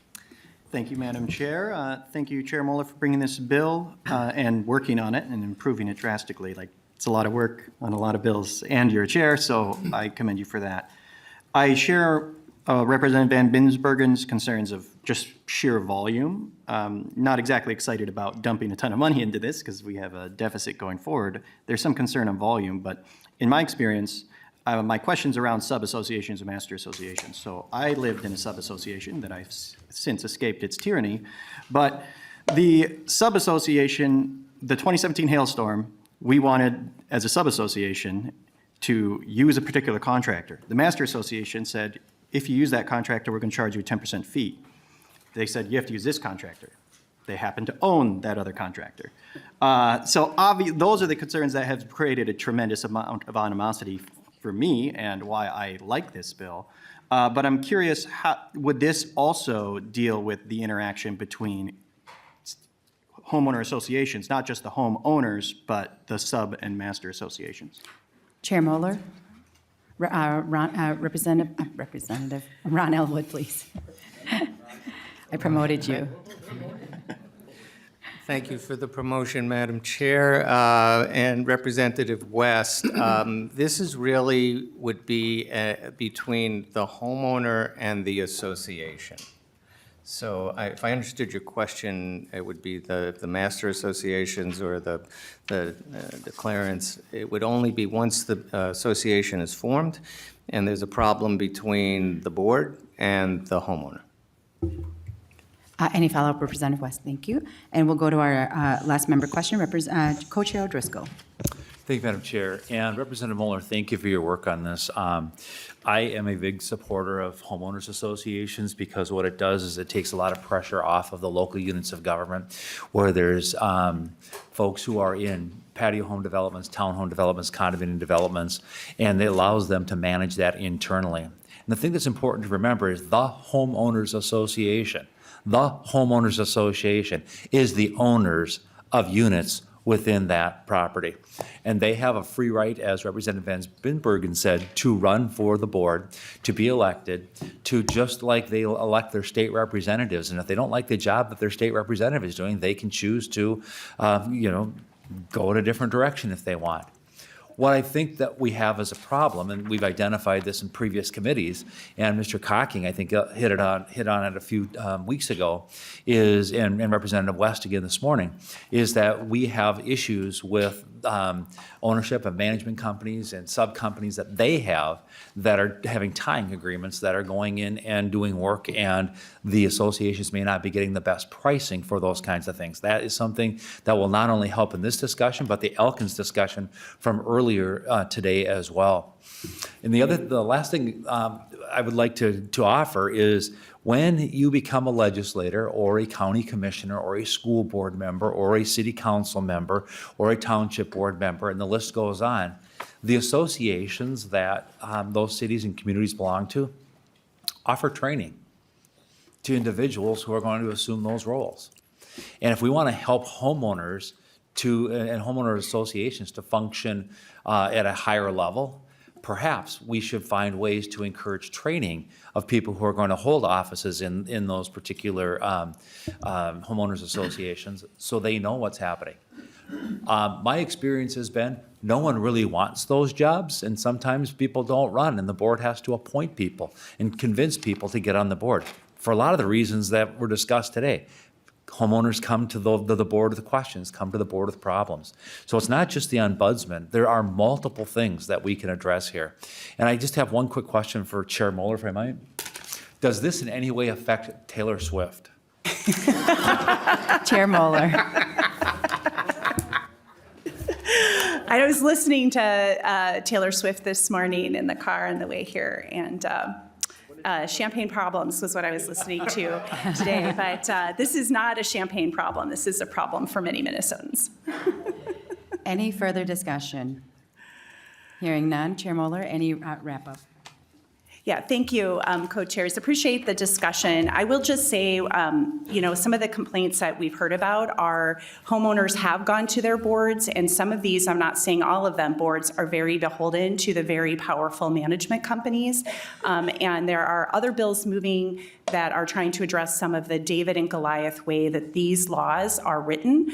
Thank you, Madam Chair. Thank you, Chair Moller, for bringing this bill and working on it and improving it drastically. Like, it's a lot of work on a lot of bills, and you're a chair, so I commend you for that. I share Representative Van Binsbergen's concerns of just sheer volume. Not exactly excited about dumping a ton of money into this because we have a deficit going forward. There's some concern on volume, but in my experience, my question's around sub-associations and master associations. So I lived in a sub-association that I've since escaped its tyranny, but the sub-association, the 2017 hailstorm, we wanted, as a sub-association, to use a particular contractor. The master association said, if you use that contractor, we're going to charge you a 10% fee. They said, you have to use this contractor. They happen to own that other contractor. So those are the concerns that have created a tremendous amount of animosity for me and why I like this bill. But I'm curious, would this also deal with the interaction between homeowner associations, not just the homeowners, but the sub and master associations? Chair Moller. Representative Ron Elwood, please. I promoted you. Thank you for the promotion, Madam Chair. And Representative West, this is really would be between the homeowner and the association. So if I understood your question, it would be the master associations or the declarants. It would only be once the association is formed and there's a problem between the board and the homeowner. Any follow-up, Representative West? Thank you. And we'll go to our last member question, Co-Chair O'Driscoll. Thank you, Madam Chair. And Representative Moller, thank you for your work on this. I am a big supporter of homeowners associations because what it does is it takes a lot of pressure off of the local units of government where there's folks who are in patio home developments, townhome developments, condominium developments, and it allows them to manage that internally. And the thing that's important to remember is the homeowners association. The homeowners association is the owners of units within that property. And they have a free right, as Representative Van Binbergen said, to run for the board, to be elected, to just like they elect their state representatives. And if they don't like the job that their state representative is doing, they can choose to, go in a different direction if they want. What I think that we have as a problem, and we've identified this in previous committees, and Mr. Cocking, I think, hit on it a few weeks ago, is, and Representative West again this morning, is that we have issues with ownership of management companies and sub-companies that they have that are having tying agreements that are going in and doing work, and the associations may not be getting the best pricing for those kinds of things. That is something that will not only help in this discussion, but the Elkins discussion from earlier today as well. And the last thing I would like to offer is when you become a legislator or a county commissioner or a school board member or a city council member or a township board member, and the list goes on, the associations that those cities and communities belong to offer training to individuals who are going to assume those roles. And if we want to help homeowners and homeowner associations to function at a higher level, perhaps we should find ways to encourage training of people who are going to hold offices in those particular homeowners associations so they know what's happening. My experience has been no one really wants those jobs, and sometimes people don't run, and the board has to appoint people and convince people to get on the board for a lot of the reasons that were discussed today. Homeowners come to the board with questions, come to the board with problems. So it's not just the ombudsman. There are multiple things that we can address here. And I just have one quick question for Chair Moller, if I might. Does this in any way affect Taylor Swift? Chair Moller. I was listening to Taylor Swift this morning in the car on the way here, and champagne problems was what I was listening to today. But this is not a champagne problem. This is a problem for many Minnesotans. Any further discussion? Hearing none. Chair Moller, any wrap-up? Yeah, thank you, co-chairs. Appreciate the discussion. I will just say, some of the complaints that we've heard about are homeowners have gone to their boards, and some of these, I'm not saying all of them, boards are very beholden to the very powerful management companies. And there are other bills moving that are trying to address some of the David and Goliath way that these laws are written.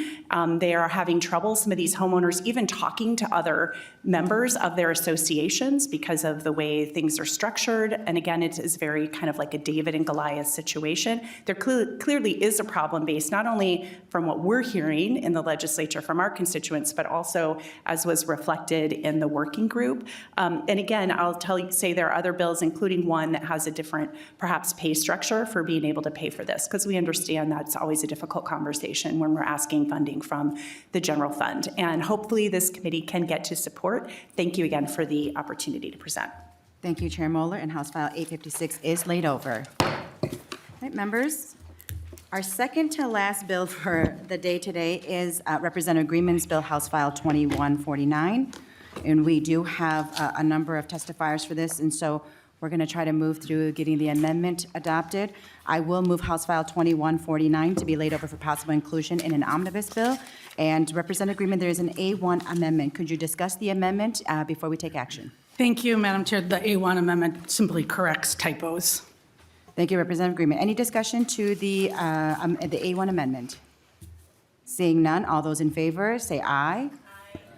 They are having trouble, some of these homeowners, even talking to other members of their associations because of the way things are structured. And again, it is very kind of like a David and Goliath situation. There clearly is a problem based not only from what we're hearing in the legislature from our constituents, but also as was reflected in the working group. And again, I'll say there are other bills, including one that has a different, perhaps, pay structure for being able to pay for this, because we understand that's always a difficult conversation when we're asking funding from the general fund. And hopefully this committee can get to support. Thank you again for the opportunity to present. Thank you, Chair Moller, and House File 856 is laid over. All right, members, our second to last bill for the day today is Representative Greenman's bill, House File 2149. And we do have a number of testifiers for this, and so we're going to try to move through getting the amendment adopted. I will move House File 2149 to be laid over for possible inclusion in an omnibus bill. And Representative Greenman, there is an A1 amendment. Could you discuss the amendment before we take action? Thank you, Madam Chair. The A1 amendment simply corrects typos. Thank you, Representative Greenman. Any discussion to the A1 amendment? Seeing none, all those in favor say aye.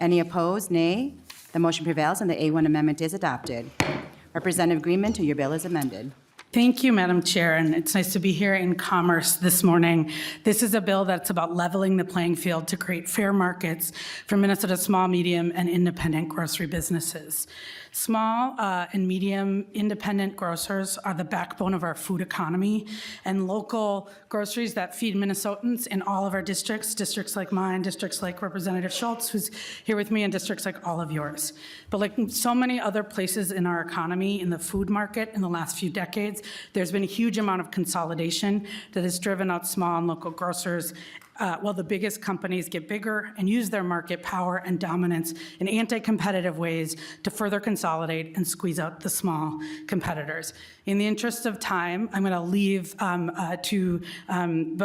Any opposed, nay. The motion prevails and the A1 amendment is adopted. Representative Greenman, to your bill is amended. Thank you, Madam Chair, and it's nice to be here in Commerce this morning. This is a bill that's about leveling the playing field to create fair markets for Minnesota's small, medium, and independent grocery businesses. Small and medium independent grocers are the backbone of our food economy, and local groceries that feed Minnesotans in all of our districts like mine, districts like Representative Schultz, who's here with me, and districts like all of yours. But like so many other places in our economy, in the food market in the last few decades, there's been a huge amount of consolidation that has driven out small and local grocers while the biggest companies get bigger and use their market power and dominance in anti-competitive ways to further consolidate and squeeze out the small competitors. In the interest of time, I'm going to leave to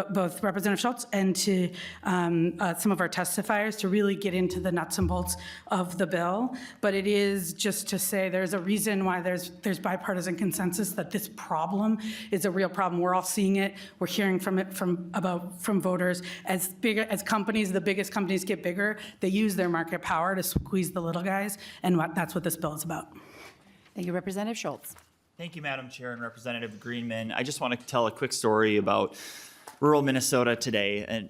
both Representative Schultz and to some of our testifiers to really get into the nuts and bolts of the bill. But it is just to say there's a reason why there's bipartisan consensus that this problem is a real problem. We're all seeing it. We're hearing from it from voters. As companies, the biggest companies get bigger, they use their market power to squeeze the little guys, and that's what this bill is about. Thank you, Representative Schultz. Thank you, Madam Chair and Representative Greenman. I just want to tell a quick story about rural Minnesota today, and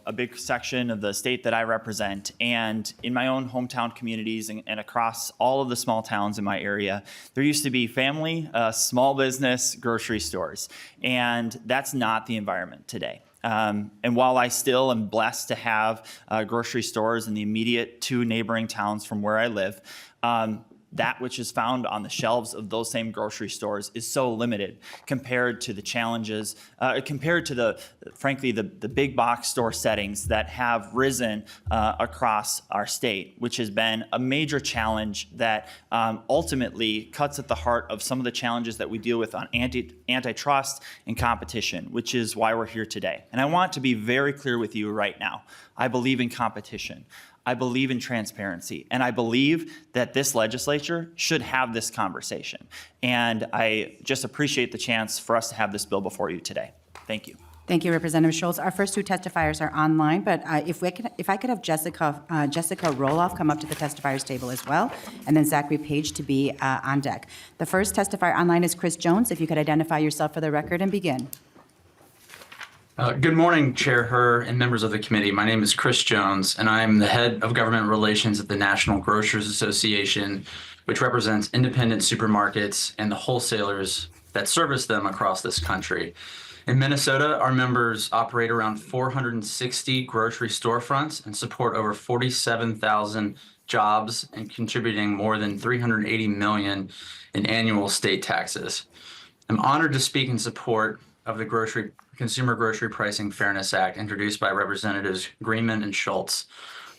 a big section of the state that I represent. And in my own hometown communities and across all of the small towns in my area, there used to be family, small business grocery stores, and that's not the environment today. And while I still am blessed to have grocery stores in the immediate 2 neighboring towns from where I live, that which is found on the shelves of those same grocery stores is so limited compared to the challenges, compared to frankly, the big box store settings that have risen across our state, which has been a major challenge that ultimately cuts at the heart of some of the challenges that we deal with on antitrust and competition, which is why we're here today. And I want to be very clear with you right now. I believe in competition. I believe in transparency, and I believe that this legislature should have this conversation. And I just appreciate the chance for us to have this bill before you today. Thank you. Thank you, Representative Schultz. Our first 2 testifiers are online, but if I could have Jessica Roloff come up to the testifiers table as well, and then Zachary Page to be on deck. The first testifier online is Chris Jones. If you could identify yourself for the record and begin. Good morning, Chair Herr and members of the committee. My name is Chris Jones, and I'm the head of government relations at the National Grocers Association, which represents independent supermarkets and the wholesalers that service them across this country. In Minnesota, our members operate around 460 grocery storefronts and support over 47,000 jobs and contributing more than $380 million in annual state taxes. I'm honored to speak in support of the Consumer Grocery Pricing Fairness Act introduced by Representatives Greenman and Schultz.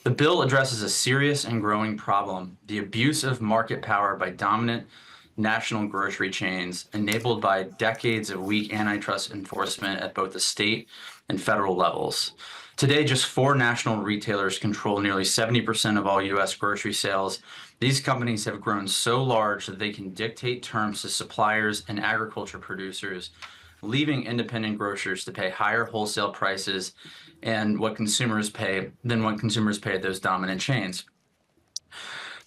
The bill addresses a serious and growing problem, the abuse of market power by dominant national grocery chains enabled by decades of weak antitrust enforcement at both the state and federal levels. Today, just 4 national retailers control nearly 70% of all U.S. grocery sales. These companies have grown so large that they can dictate terms to suppliers and agriculture producers, leaving independent grocers to pay higher wholesale prices and what consumers pay at those dominant chains.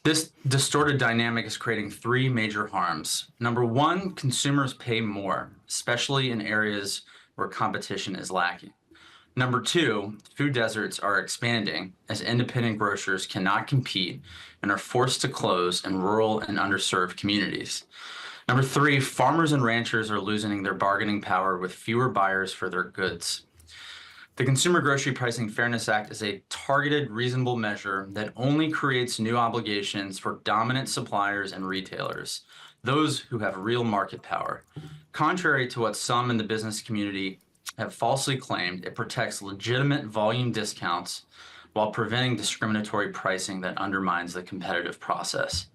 This distorted dynamic is creating 3 major harms. Number 1, consumers pay more, especially in areas where competition is lacking. Number 2, food deserts are expanding as independent grocers cannot compete and are forced to close in rural and underserved communities. Number 3, farmers and ranchers are losing their bargaining power with fewer buyers for their goods. The Consumer Grocery Pricing Fairness Act is a targeted, reasonable measure that only creates new obligations for dominant suppliers and retailers, those who have real market power. Contrary to what some in the business community have falsely claimed, it protects legitimate volume discounts while preventing discriminatory pricing that undermines the competitive process.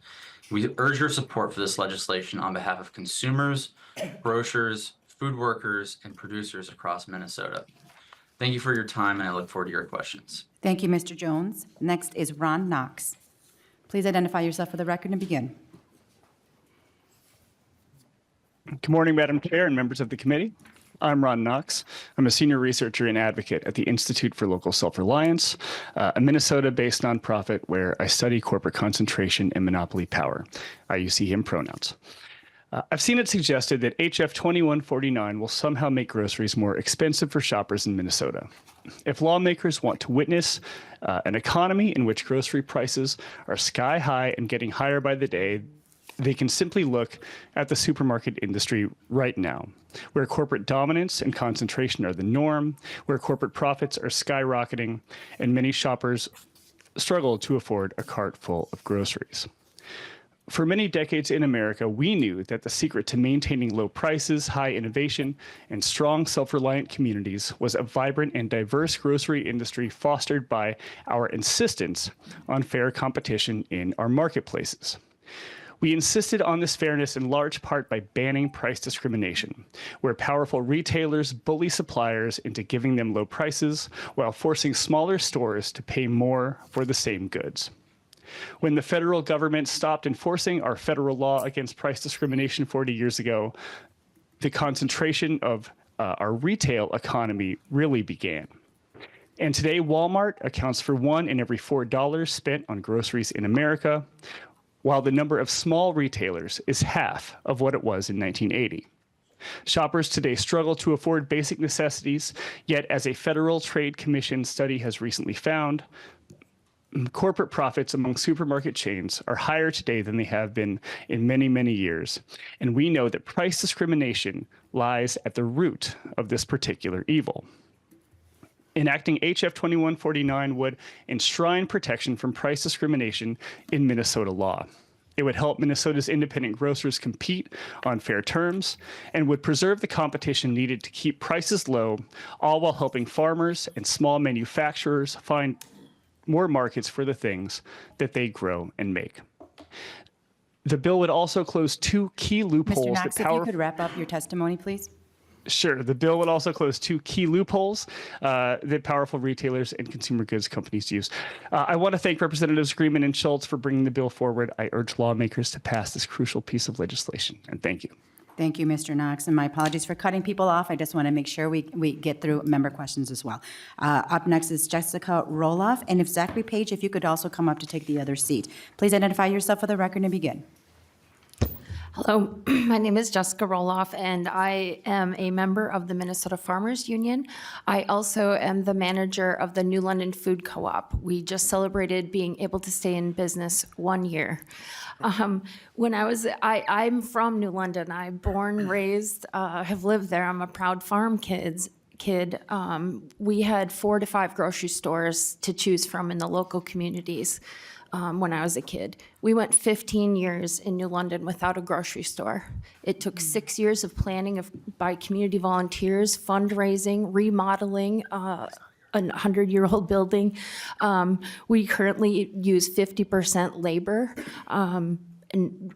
We urge your support for this legislation on behalf of consumers, grocers, food workers, and producers across Minnesota. Thank you for your time, and I look forward to your questions. Thank you, Mr. Jones. Next is Ron Knox. Please identify yourself for the record and begin. Good morning, Madam Chair and members of the committee. I'm Ron Knox. I'm a senior researcher and advocate at the Institute for Local Self-Reliance, a Minnesota-based nonprofit where I study corporate concentration and monopoly power. I use he, him pronouns. I've seen it suggested that HF 2149 will somehow make groceries more expensive for shoppers in Minnesota. If lawmakers want to witness an economy in which grocery prices are sky high and getting higher by the day, they can simply look at the supermarket industry right now, where corporate dominance and concentration are the norm, where corporate profits are skyrocketing, and many shoppers struggle to afford a cart full of groceries. For many decades in America, we knew that the secret to maintaining low prices, high innovation, and strong self-reliant communities was a vibrant and diverse grocery industry fostered by our insistence on fair competition in our marketplaces. We insisted on this fairness in large part by banning price discrimination, where powerful retailers bully suppliers into giving them low prices while forcing smaller stores to pay more for the same goods. When the federal government stopped enforcing our federal law against price discrimination 40 years ago, the concentration of our retail economy really began. And today, Walmart accounts for $1 in every $4 spent on groceries in America, while the number of small retailers is half of what it was in 1980. Shoppers today struggle to afford basic necessities, yet as a Federal Trade Commission study has recently found, corporate profits among supermarket chains are higher today than they have been in many, many years. And we know that price discrimination lies at the root of this particular evil. Enacting HF 2149 would enshrine protection from price discrimination in Minnesota law. It would help Minnesota's independent grocers compete on fair terms and would preserve the competition needed to keep prices low, all while helping farmers and small manufacturers find more markets for the things that they grow and make. The bill would also close two key loopholes Mr. Knox, that if you could wrap up your testimony, please. Sure. The bill would also close two key loopholes that powerful retailers and consumer goods companies use. I want to thank Representatives Greenman and Schultz for bringing the bill forward. I urge lawmakers to pass this crucial piece of legislation, and thank you. Thank you, Mr. Knox, and my apologies for cutting people off. I just want to make sure we get through member questions as well. Up next is Jessica Roloff, and if Zachary Page, if you could also come up to take the other seat. Please identify yourself for the record and begin. Hello, my name is Jessica Roloff, and I am a member of the Minnesota Farmers Union. I also am the manager of the New London Food Co-op. We just celebrated being able to stay in business 1 year. I'm from New London. I'm born, raised, have lived there. I'm a proud farm kid. We had 4 to 5 grocery stores to choose from in the local communities. When I was a kid. We went 15 years in New London without a grocery store. It took 6 years of planning by community volunteers, fundraising, remodeling a 100-year-old building. We currently use 50% labor. And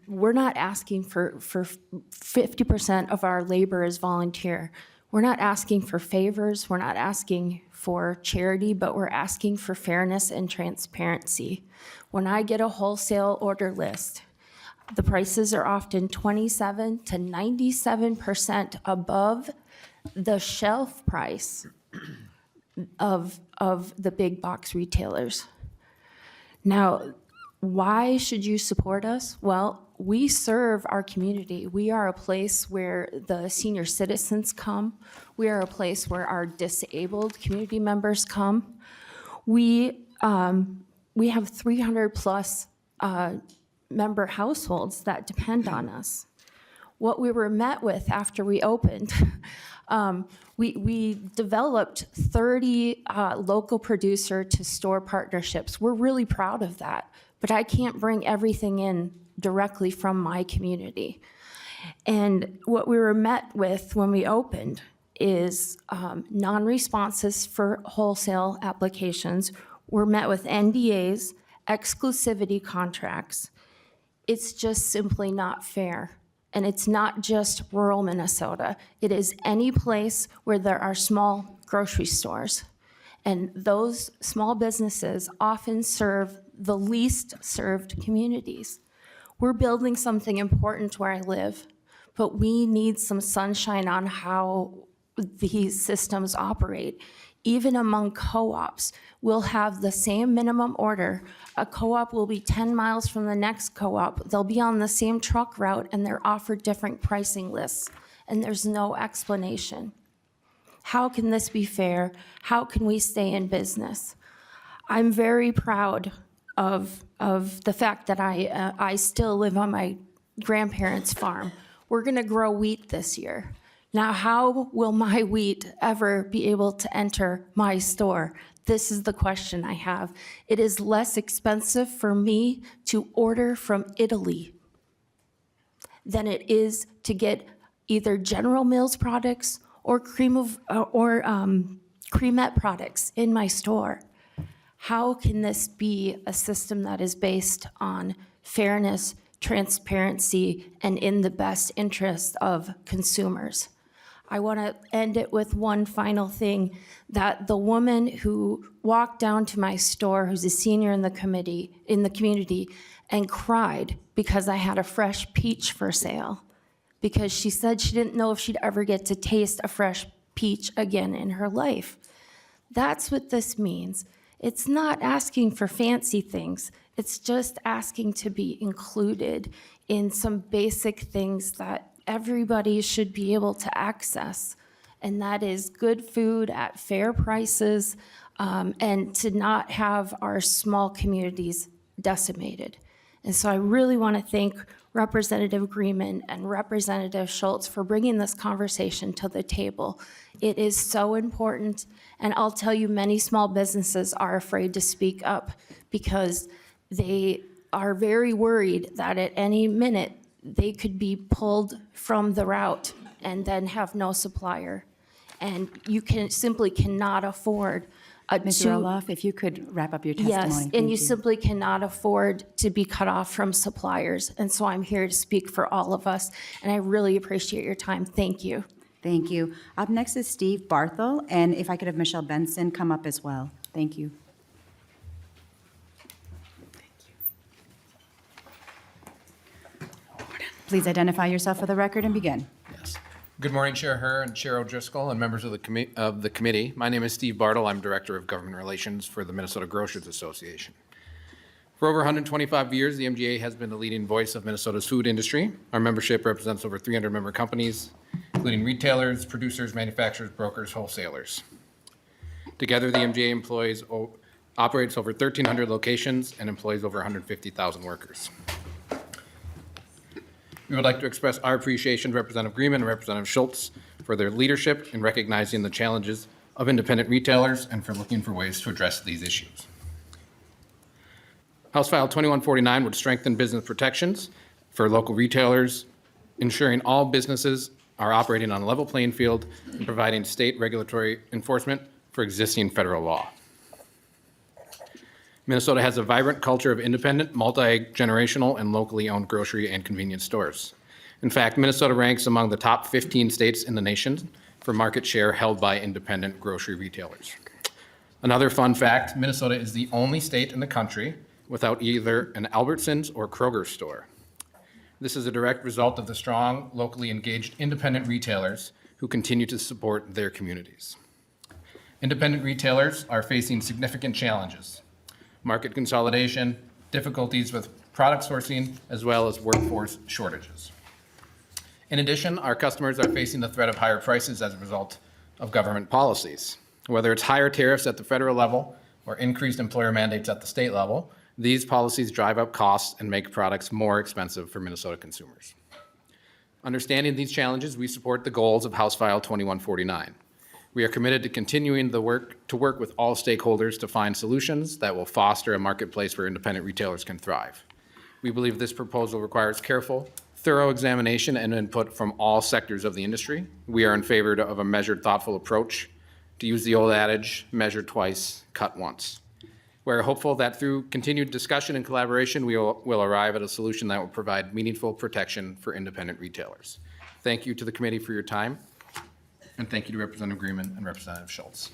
we're not asking for 50% of our labor is volunteer. We're not asking for favors. We're not asking for charity, but we're asking for fairness and transparency. When I get a wholesale order list, the prices are often 27 to 97% above the shelf price of the big box retailers. Now, why should you support us? Well, we serve our community. We are a place where the senior citizens come. We are a place where our disabled community members come. We have 300 plus member households that depend on us. What we were met with after we opened, we developed 30 local producer to store partnerships. We're really proud of that, but I can't bring everything in directly from my community. And what we were met with when we opened is non-responses for wholesale applications. We're met with NDAs, exclusivity contracts. It's just simply not fair. And it's not just rural Minnesota. It is any place where there are small grocery stores. And those small businesses often serve the least served communities. We're building something important where I live, but we need some sunshine on how these systems operate. Even among co-ops, we'll have the same minimum order. A co-op will be 10 miles from the next co-op. They'll be on the same truck route, and they're offered different pricing lists, and there's no explanation. How can this be fair? How can we stay in business? I'm very proud of the fact that I still live on my grandparents' farm. We're gonna grow wheat this year. Now, how will my wheat ever be able to enter my store? This is the question I have. It is less expensive for me to order from Italy than it is to get either General Mills products or Cremette products in my store. How can this be a system that is based on fairness, transparency, and in the best interest of consumers? I want to end it with one final thing, that the woman who walked down to my store, who's a senior in the community, and cried because I had a fresh peach for sale, because she said she didn't know if she'd ever get to taste a fresh peach again in her life. That's what this means. It's not asking for fancy things. It's just asking to be included in some basic things that everybody should be able to access, and that is good food at fair prices, and to not have our small communities decimated. And so I really want to thank Representative Greenman and Representative Schultz for bringing this conversation to the table. It is so important, and I'll tell you, many small businesses are afraid to speak up because they are very worried that at any minute they could be pulled from the route and then have no supplier. And you simply cannot afford Ms. Roloff, if you could wrap up your testimony. Yes, Thank and you simply cannot afford to be cut off from suppliers. And so I'm here to speak for all of us, and I really appreciate your time. Thank you. Thank you. Up next is Steve Barthel, and if I could have Michelle Benson come up as well. Thank you. Please identify yourself for the record and begin. Good morning, Chair Herr and Chair O'Driscoll and members of the committee. My name is Steve Bartle. I'm Director of Government Relations for the Minnesota Grocers Association. For over 125 years, the MGA has been the leading voice of Minnesota's food industry. Our membership represents over 300 member companies, including retailers, producers, manufacturers, brokers, wholesalers. Together, the MGA operates over 1,300 locations and employs over 150,000 workers. We would like to express our appreciation to Representative Greenman and Representative Schultz for their leadership in recognizing the challenges of independent retailers and for looking for ways to address these issues. House File 2149 would strengthen business protections for local retailers, ensuring all businesses are operating on a level playing field and providing state regulatory enforcement for existing federal law. Minnesota has a vibrant culture of independent, multi-generational, and locally owned grocery and convenience stores. In fact, Minnesota ranks among the top 15 states in the nation for market share held by independent grocery retailers. Another fun fact, Minnesota is the only state in the country without either an Albertsons or Kroger store. This is a direct result of the strong, locally engaged independent retailers who continue to support their communities. Independent retailers are facing significant challenges: market consolidation, difficulties with product sourcing, as well as workforce shortages. In addition, our customers are facing the threat of higher prices as a result of government policies. Whether it's higher tariffs at the federal level or increased employer mandates at the state level, these policies drive up costs and make products more expensive for Minnesota consumers. Understanding these challenges, we support the goals of House File 2149. We are committed to continuing to work with all stakeholders to find solutions that will foster a marketplace where independent retailers can thrive. We believe this proposal requires careful, thorough examination and input from all sectors of the industry. We are in favor of a measured, thoughtful approach. To use the old adage, measure twice, cut once. We're hopeful that through continued discussion and collaboration, we will arrive at a solution that will provide meaningful protection for independent retailers. Thank you to the committee for your time. And thank you to Representative Greenman and Representative Schultz.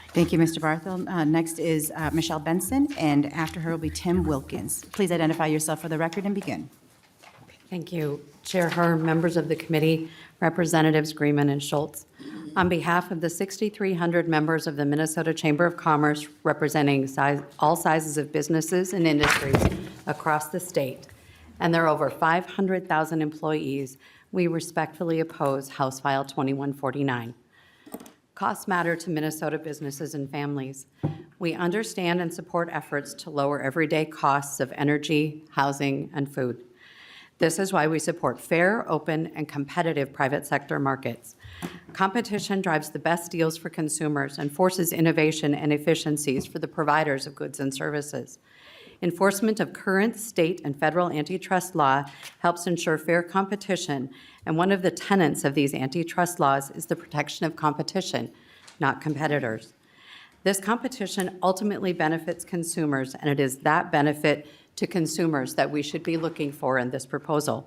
Thank you, Mr. Barthel. Next is Michelle Benson, and after her will be Tim Wilkins. Please identify yourself for the record and begin. Thank you, Chair Herr, members of the committee, Representatives Greenman and Schultz. On behalf of the 6,300 members of the Minnesota Chamber of Commerce representing all sizes of businesses and industries across the state, and their over 500,000 employees, we respectfully oppose House File 2149. Costs matter to Minnesota businesses and families. We understand and support efforts to lower everyday costs of energy, housing, and food. This is why we support fair, open, and competitive private sector markets. Competition drives the best deals for consumers and forces innovation and efficiencies for the providers of goods and services. Enforcement of current state and federal antitrust law helps ensure fair competition, and one of the tenets of these antitrust laws is the protection of competition, not competitors. This competition ultimately benefits consumers, and it is that benefit to consumers that we should be looking for in this proposal.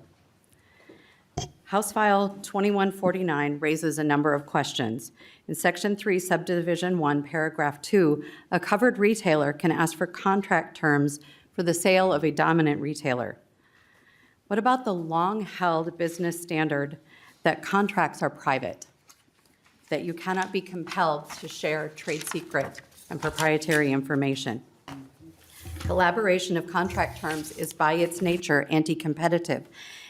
House File 2149 raises a number of questions. In Section 3, Subdivision 1, Paragraph 2, a covered retailer can ask for contract terms for the sale of a dominant retailer. What about the long-held business standard that contracts are private, that you cannot be compelled to share trade secret and proprietary information? Collaboration of contract terms is by its nature anti-competitive,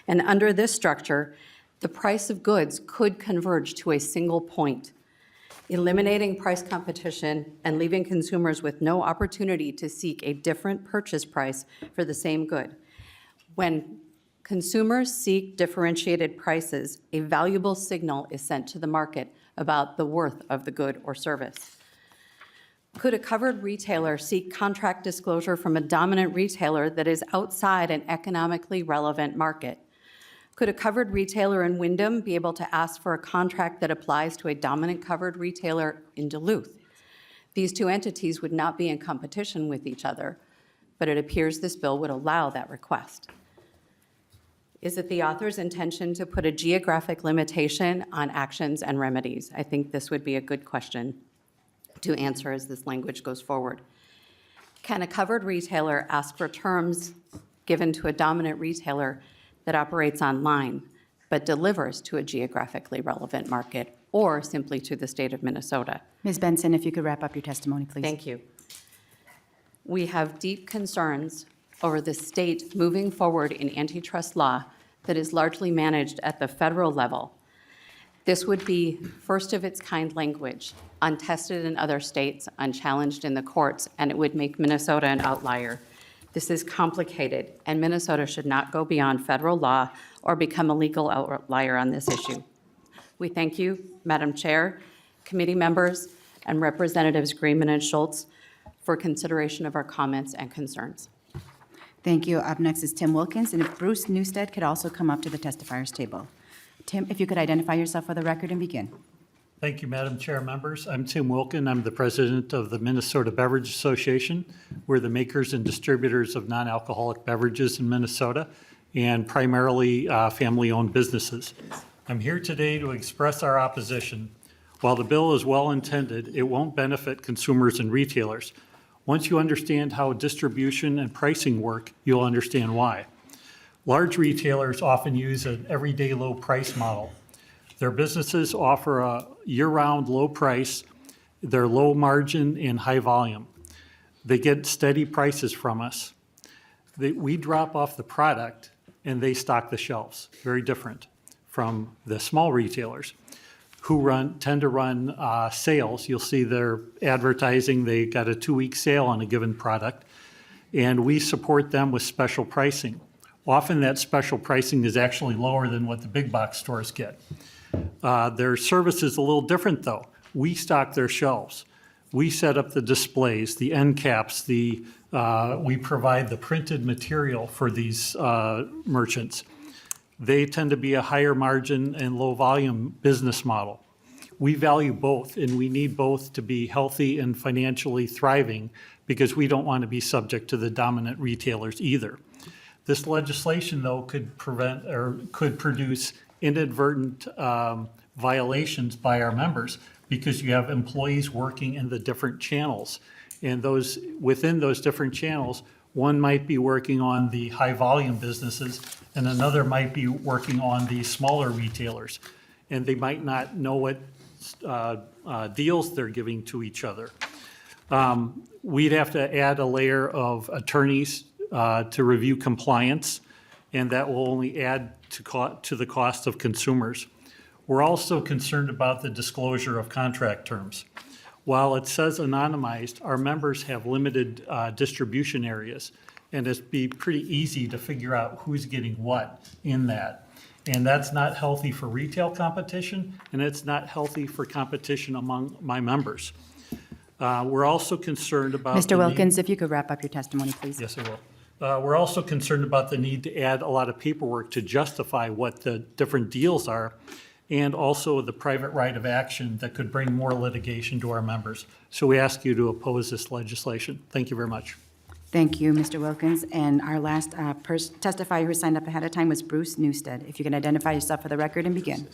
and under this structure, the price of goods could converge to a single point, eliminating price competition and leaving consumers with no opportunity to seek a different purchase price for the same good. When consumers seek differentiated prices, a valuable signal is sent to the market about the worth of the good or service. Could a covered retailer seek contract disclosure from a dominant retailer that is outside an economically relevant market? Could a covered retailer in Windham be able to ask for a contract that applies to a dominant covered retailer in Duluth? These two entities would not be in competition with each other, but it appears this bill would allow that request. Is it the author's intention to put a geographic limitation on actions and remedies? I think this would be a good question to answer as this language goes forward. Can a covered retailer ask for terms given to a dominant retailer that operates online but delivers to a geographically relevant market or simply to the state of Minnesota? Ms. Benson, if you could wrap up your testimony, please. Thank you. We have deep concerns over the state moving forward in antitrust law that is largely managed at the federal level. This would be first of its kind language, untested in other states, unchallenged in the courts, and it would make Minnesota an outlier. This is complicated, and Minnesota should not go beyond federal law or become a legal outlier on this issue. We thank you, Madam Chair, committee members, and Representatives Greenman and Schultz for consideration of our comments and concerns. Thank you. Up next is Tim Wilkins, and if Bruce Newstead could also come up to the testifiers table. Tim, if you could identify yourself for the record and begin. Thank you, Madam Chair, members. I'm Tim Wilkin. I'm the president of the Minnesota Beverage Association. We're the makers and distributors of non-alcoholic beverages in Minnesota and primarily family-owned businesses. I'm here today to express our opposition. While the bill is well-intended, it won't benefit consumers and retailers. Once you understand how distribution and pricing work, you'll understand why. Large retailers often use an everyday low price model. Their businesses offer a year-round low price, they're low margin and high volume. They get steady prices from us. We drop off the product and they stock the shelves. Very different from the small retailers who tend to run sales. You'll see their advertising, they got a 2-week sale on a given product, and we support them with special pricing. Often that special pricing is actually lower than what the big box stores get. Their service is a little different though. We stock their shelves. We set up the displays, the end caps, we provide the printed material for these merchants. They tend to be a higher margin and low volume business model. We value both, and we need both to be healthy and financially thriving because we don't want to be subject to the dominant retailers either. This legislation, though, could prevent or could produce inadvertent violations by our members because you have employees working in the different channels. And within those different channels, one might be working on the high volume businesses and another might be working on the smaller retailers. And they might not know it deals they're giving to each other. We'd have to add a layer of attorneys to review compliance, and that will only add to the cost of consumers. We're also concerned about the disclosure of contract terms. While it says anonymized, our members have limited distribution areas, and it'd be pretty easy to figure out who's getting what in that. And that's not healthy for retail competition, and it's not healthy for competition among my members. We're also concerned about Mr. Wilkins, if you could wrap up your testimony, please. Yes, I will. We're also concerned about the need to add a lot of paperwork to justify what the different deals are, and also the private right of action that could bring more litigation to our members. So we ask you to oppose this legislation. Thank you very much. Thank you, Mr. Wilkins. And our last testifier who signed up ahead of time was Bruce Newstead. If you can identify yourself for the record and begin.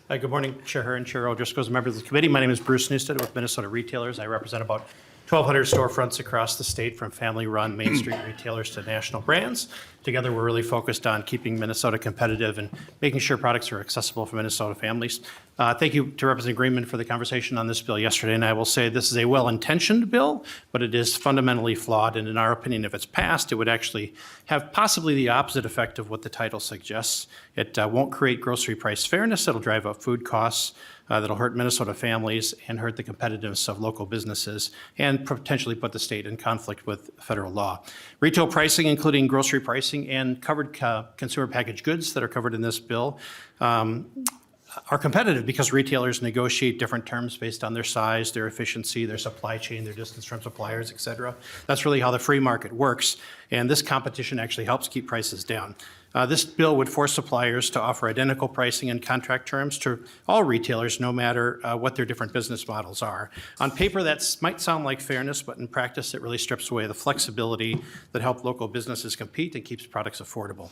Hi, good morning, Chair Herr and Chair O'Driscoll, and members of the committee. My name is Bruce Newstead with Minnesota Retailers. I represent about 1,200 storefronts across the state, from family-run Main Street retailers to national brands. Together, we're really focused on keeping Minnesota competitive and making sure products are accessible for Minnesota families. Thank you to Representative Greenman for the conversation on this bill yesterday, and I will say this is a well-intentioned bill, but it is fundamentally flawed, and in our opinion, if it's passed, it would actually have possibly the opposite effect of what the title suggests. It won't create grocery price fairness. It'll drive up food costs. That'll hurt Minnesota families and hurt the competitiveness of local businesses and potentially put the state in conflict with federal law. Retail pricing, including grocery pricing and covered consumer packaged goods that are covered in this bill, are competitive because retailers negotiate different terms based on their size, their efficiency, their supply chain, their distance from suppliers, et cetera. That's really how the free market works, and this competition actually helps keep prices down. This bill would force suppliers to offer identical pricing and contract terms to all retailers, no matter what their different business models are. On paper, that might sound like fairness, but in practice, it really strips away the flexibility that helps local businesses compete and keeps products affordable.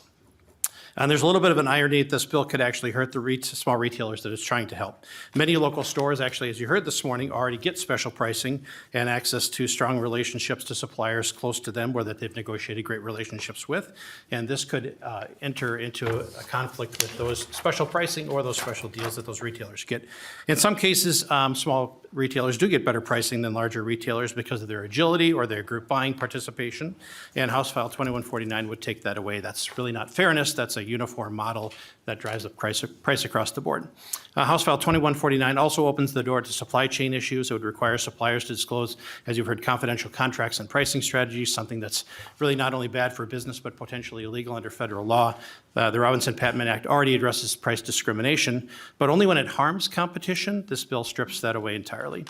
And there's a little bit of an irony that this bill could actually hurt the small retailers that it's trying to help. Many local stores, actually, as you heard this morning, already get special pricing and access to strong relationships to suppliers close to them, or that they've negotiated great relationships with. And this could enter into a conflict with those special pricing or those special deals that those retailers get. In some cases, small retailers do get better pricing than larger retailers because of their agility or their group buying participation, and House File 2149 would take that away. That's really not fairness. That's a uniform model that drives up price across the board. House File 2149 also opens the door to supply chain issues. It would require suppliers to disclose, as you've heard, confidential contracts and pricing strategies, something that's really not only bad for business but potentially illegal under federal law. The Robinson-Patman Act already addresses price discrimination, but only when it harms competition. This bill strips that away entirely.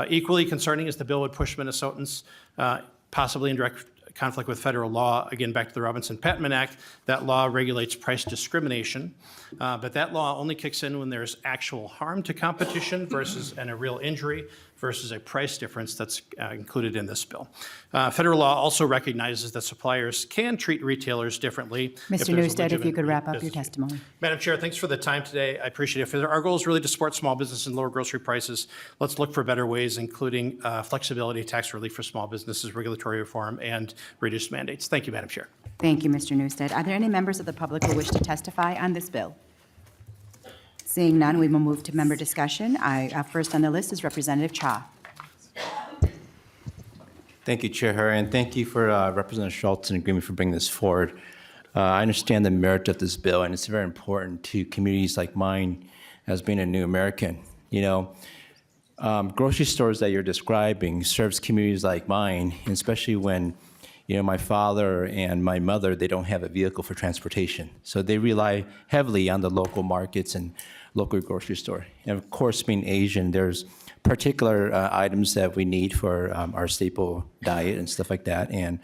Equally concerning is the bill would push Minnesotans possibly in direct conflict with federal law. Again, back to the Robinson-Patman Act, that law regulates price discrimination, but that law only kicks in when there's actual harm to competition and a real injury versus a price difference that's included in this bill. Federal law also recognizes that suppliers can treat retailers differently. Mr. Newstead, if you could wrap up your testimony. Madam Chair, thanks for the time today. I appreciate it. Our goal is really to support small business and lower grocery prices. Let's look for better ways, including flexibility, tax relief for small businesses, regulatory reform, and reduced mandates. Thank you, Madam Chair. Thank you, Mr. Newstead. Are there any members of the public who wish to testify on this bill? Seeing none, we will move to member discussion. First on the list is Representative Cha. Thank you, Chair Herr, and thank you for Representative Schultz and Greenman for bringing this forward. I understand the merit of this bill, and it's very important to communities like mine as being a new American. You know, grocery stores that you're describing serves communities like mine, and especially when, you know, my father and my mother, they don't have a vehicle for transportation. So they rely heavily on the local markets and local grocery store. And of course, being Asian, there's particular items that we need for our staple diet and stuff like that. And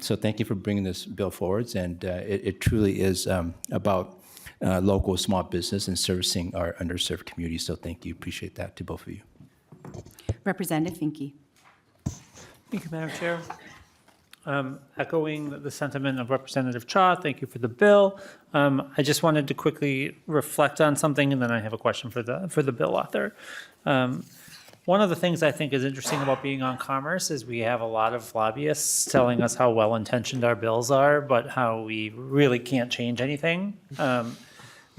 so thank you for bringing this bill forward. And it truly is about local small business and servicing our underserved communities. So thank you. Appreciate that to both of you. Representative Finke. Thank you, Madam Chair. Echoing the sentiment of Representative Cha, thank you for the bill. I just wanted to quickly reflect on something, and then I have a question for the bill author. One of the things I think is interesting about being on Commerce is we have a lot of lobbyists telling us how well-intentioned our bills are, but how we really can't change anything.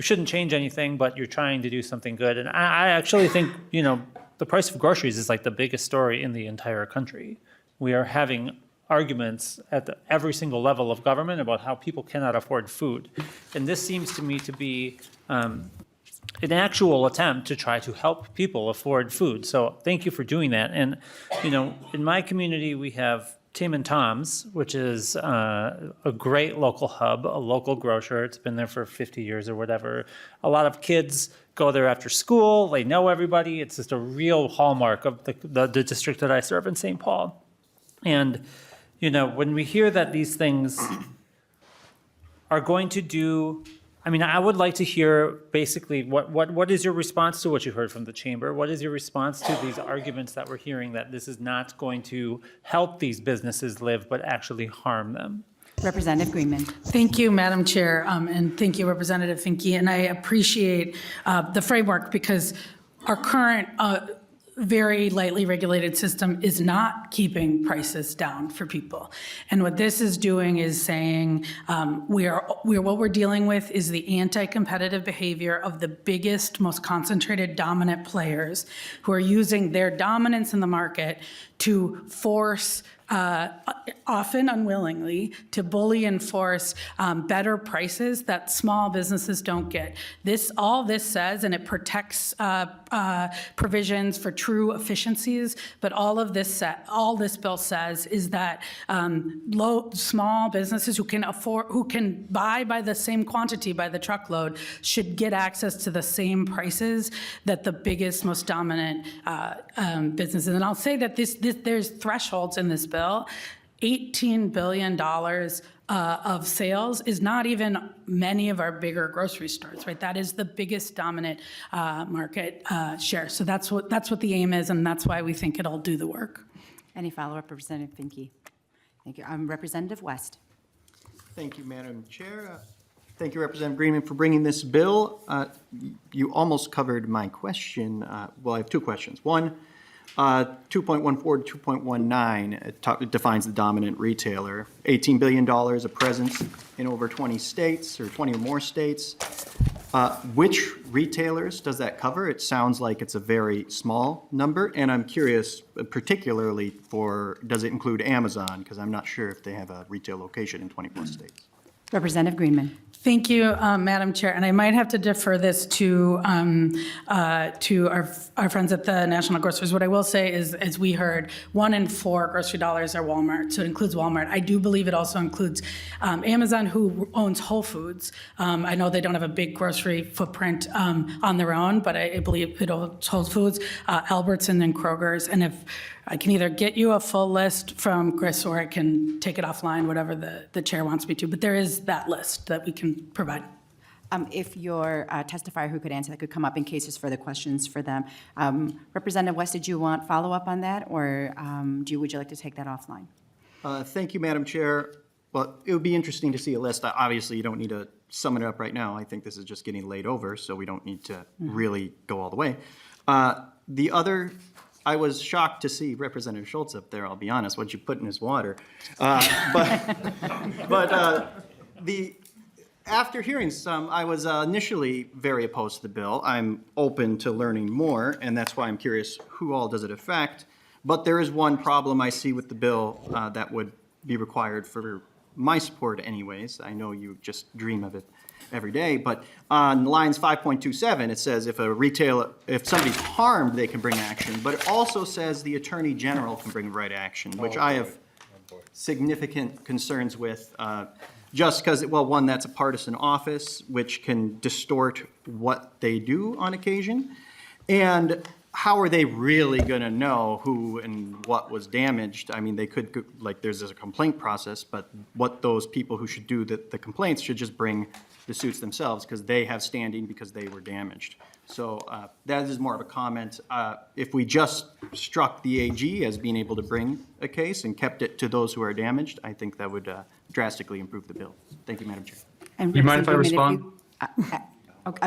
we shouldn't change anything, but you're trying to do something good. And I actually think, the price of groceries is like the biggest story in the entire country. We are having arguments at every single level of government about how people cannot afford food. And this seems to me to be an actual attempt to try to help people afford food. So thank you for doing that. And, in my community, we have Tim and Tom's, which is a great local hub, a local grocer. It's been there for 50 years or whatever. A lot of kids go there after school. They know everybody. It's just a real hallmark of the district that I serve in St. Paul. And, when we hear that these things are going to do, I would like to hear basically what is your response to what you heard from the chamber? What is your response to these arguments that we're hearing that this is not going to help these businesses live, but actually harm them? Representative Greenman. Thank you, Madam Chair, and thank you, Representative Finke. And I appreciate the framework because our current very lightly regulated system is not keeping prices down for people. And what this is doing is saying what we're dealing with is the anti-competitive behavior of the biggest, most concentrated, dominant players who are using their dominance in the market to force, often unwillingly, to bully and force better prices that small businesses don't get. All this says, and it protects provisions for true efficiencies, but all this bill says is that small businesses who can buy by the same quantity by the truckload should get access to the same prices that the biggest, most dominant businesses. And I'll say that there's thresholds in this bill. $18 billion of sales is not even many of our bigger grocery stores, right? That is the biggest dominant market share. So that's what the aim is, and that's why we think it'll do the work. Any follow-up, Representative Finke? Thank you. Representative West. Thank you, Madam Chair. Thank you, Representative Greenman, for bringing this bill. You almost covered my question. Well, I have two questions. One, 2.14 to 2.19 it defines the dominant retailer. $18 billion of presence in over 20 states or 20 or more states. Which retailers does that cover? It sounds like it's a very small number, and I'm curious particularly does it include Amazon? Because I'm not sure if they have a retail location in 24 states. Representative Greenman. Thank you, Madam Chair. And I might have to defer this to our friends at the National Grocers. What I will say is, as we heard, 1 in 4 grocery dollars are Walmart, so it includes Walmart. I do believe it also includes Amazon, who owns Whole Foods. I know they don't have a big grocery footprint on their own, but I believe it owns Whole Foods, Albertson, and Kroger's. And if I can either get you a full list from Chris or I can take it offline, whatever the chair wants me to. But there is that list that we can provide. If your testifier who could answer that could come up in case there's further questions for them. Representative West, did you want follow-up on that, or would you like to take that offline? Thank you, Madam Chair. Well, it would be interesting to see a list. Obviously, you don't need to sum it up right now. I think this is just getting laid over, so we don't need to really go all the way. The other, I was shocked to see Representative Schultz up there, I'll be honest, what you put in his water. After hearing some, I was initially very opposed to the bill. I'm open to learning more, and that's why I'm curious who all does it affect. But there is one problem I see with the bill that would be required for my support anyways. I know you just dream of it every day, but on lines 5.27, it says if somebody's harmed, they can bring action, but it also says the Attorney General can bring right action, which I have significant concerns with, just because, well, one, that's a partisan office, which can distort what they do on occasion, and how are they really going to know who and what was damaged? I mean, they could, there's a complaint process, but what those people who should do the complaints should just bring the suits themselves because they have standing because they were damaged. So that is more of a comment. If we just struck the AG as being able to bring a case and kept it to those who are damaged, I think that would drastically improve the bill. Thank you, Madam Chair. And you mind if I respond?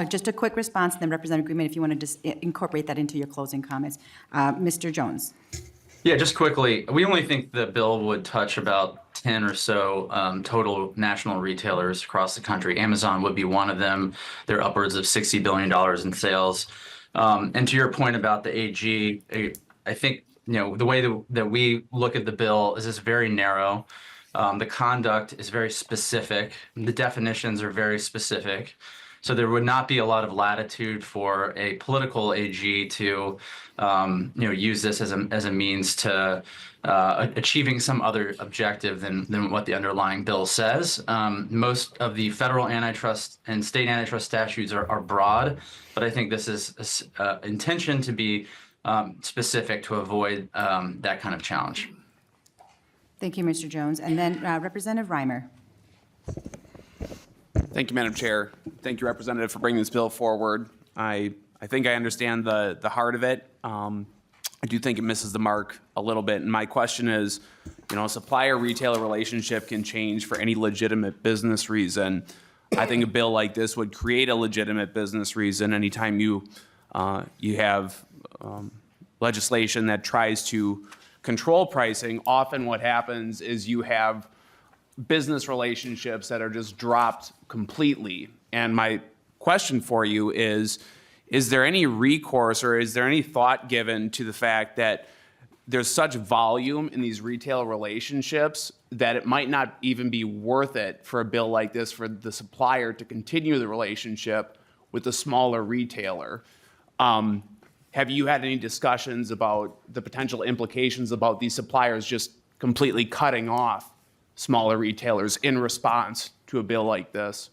Just a quick response, and then Representative Greenman, if you want to just incorporate that into your closing comments. Mr. Jones. Yeah, just quickly, we only think the bill would touch about 10 or so total national retailers across the country. Amazon would be one of them. They're upwards of $60 billion in sales. And to your point about the AG, I think, the way that we look at the bill is it's very narrow. The conduct is very specific. The definitions are very specific. So there would not be a lot of latitude for a political AG to, use this as a means to achieving some other objective than what the underlying bill says. Most of the federal antitrust and state antitrust statutes are broad, but I think this is intention to be specific to avoid that kind of challenge. Thank you, Mr. Jones. And then Representative Reyer. Thank you, Madam Chair. Thank you, Representative, for bringing this bill forward. I think I understand the heart of it. I do think it misses the mark a little bit. And my question is, a supplier-retailer relationship can change for any legitimate business reason. I think a bill like this would create a legitimate business reason anytime you have legislation that tries to control pricing. Often what happens is you have business relationships that are just dropped completely. And my question for you is there any recourse or is there any thought given to the fact that there's such volume in these retail relationships that it might not even be worth it for a bill like this for the supplier to continue the relationship with the smaller retailer? Have you had any discussions about the potential implications about these suppliers just completely cutting off smaller retailers in response to a bill like this?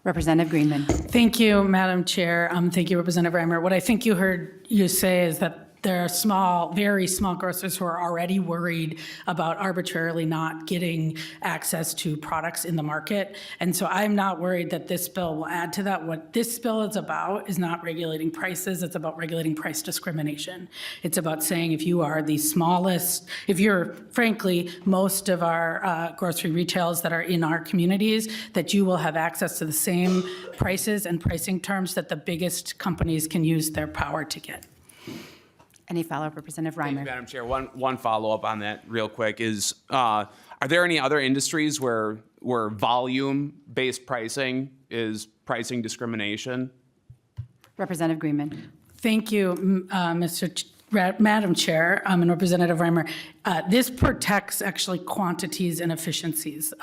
Representative Greenman. Thank you, Madam Chair. Thank you, Representative Reyer. What I think you heard you say is that there are small, very small grocers who are already worried about arbitrarily not getting access to products in the market. And so I'm not worried that this bill will add to that. What this bill is about is not regulating prices. It's about regulating price discrimination. It's about saying if you are the smallest, if you're, frankly, most of our grocery retailers that are in our communities, that you will have access to the same prices and pricing terms that the biggest companies can use their power to get. Any follow-up, Representative Reyer? Thank you, Madam Chair. One follow-up on that real quick is, are there any other industries where volume-based pricing is pricing discrimination? Representative Greenman. Thank you, Madam Chair and Representative Reyer. This protects actually quantities and efficiencies,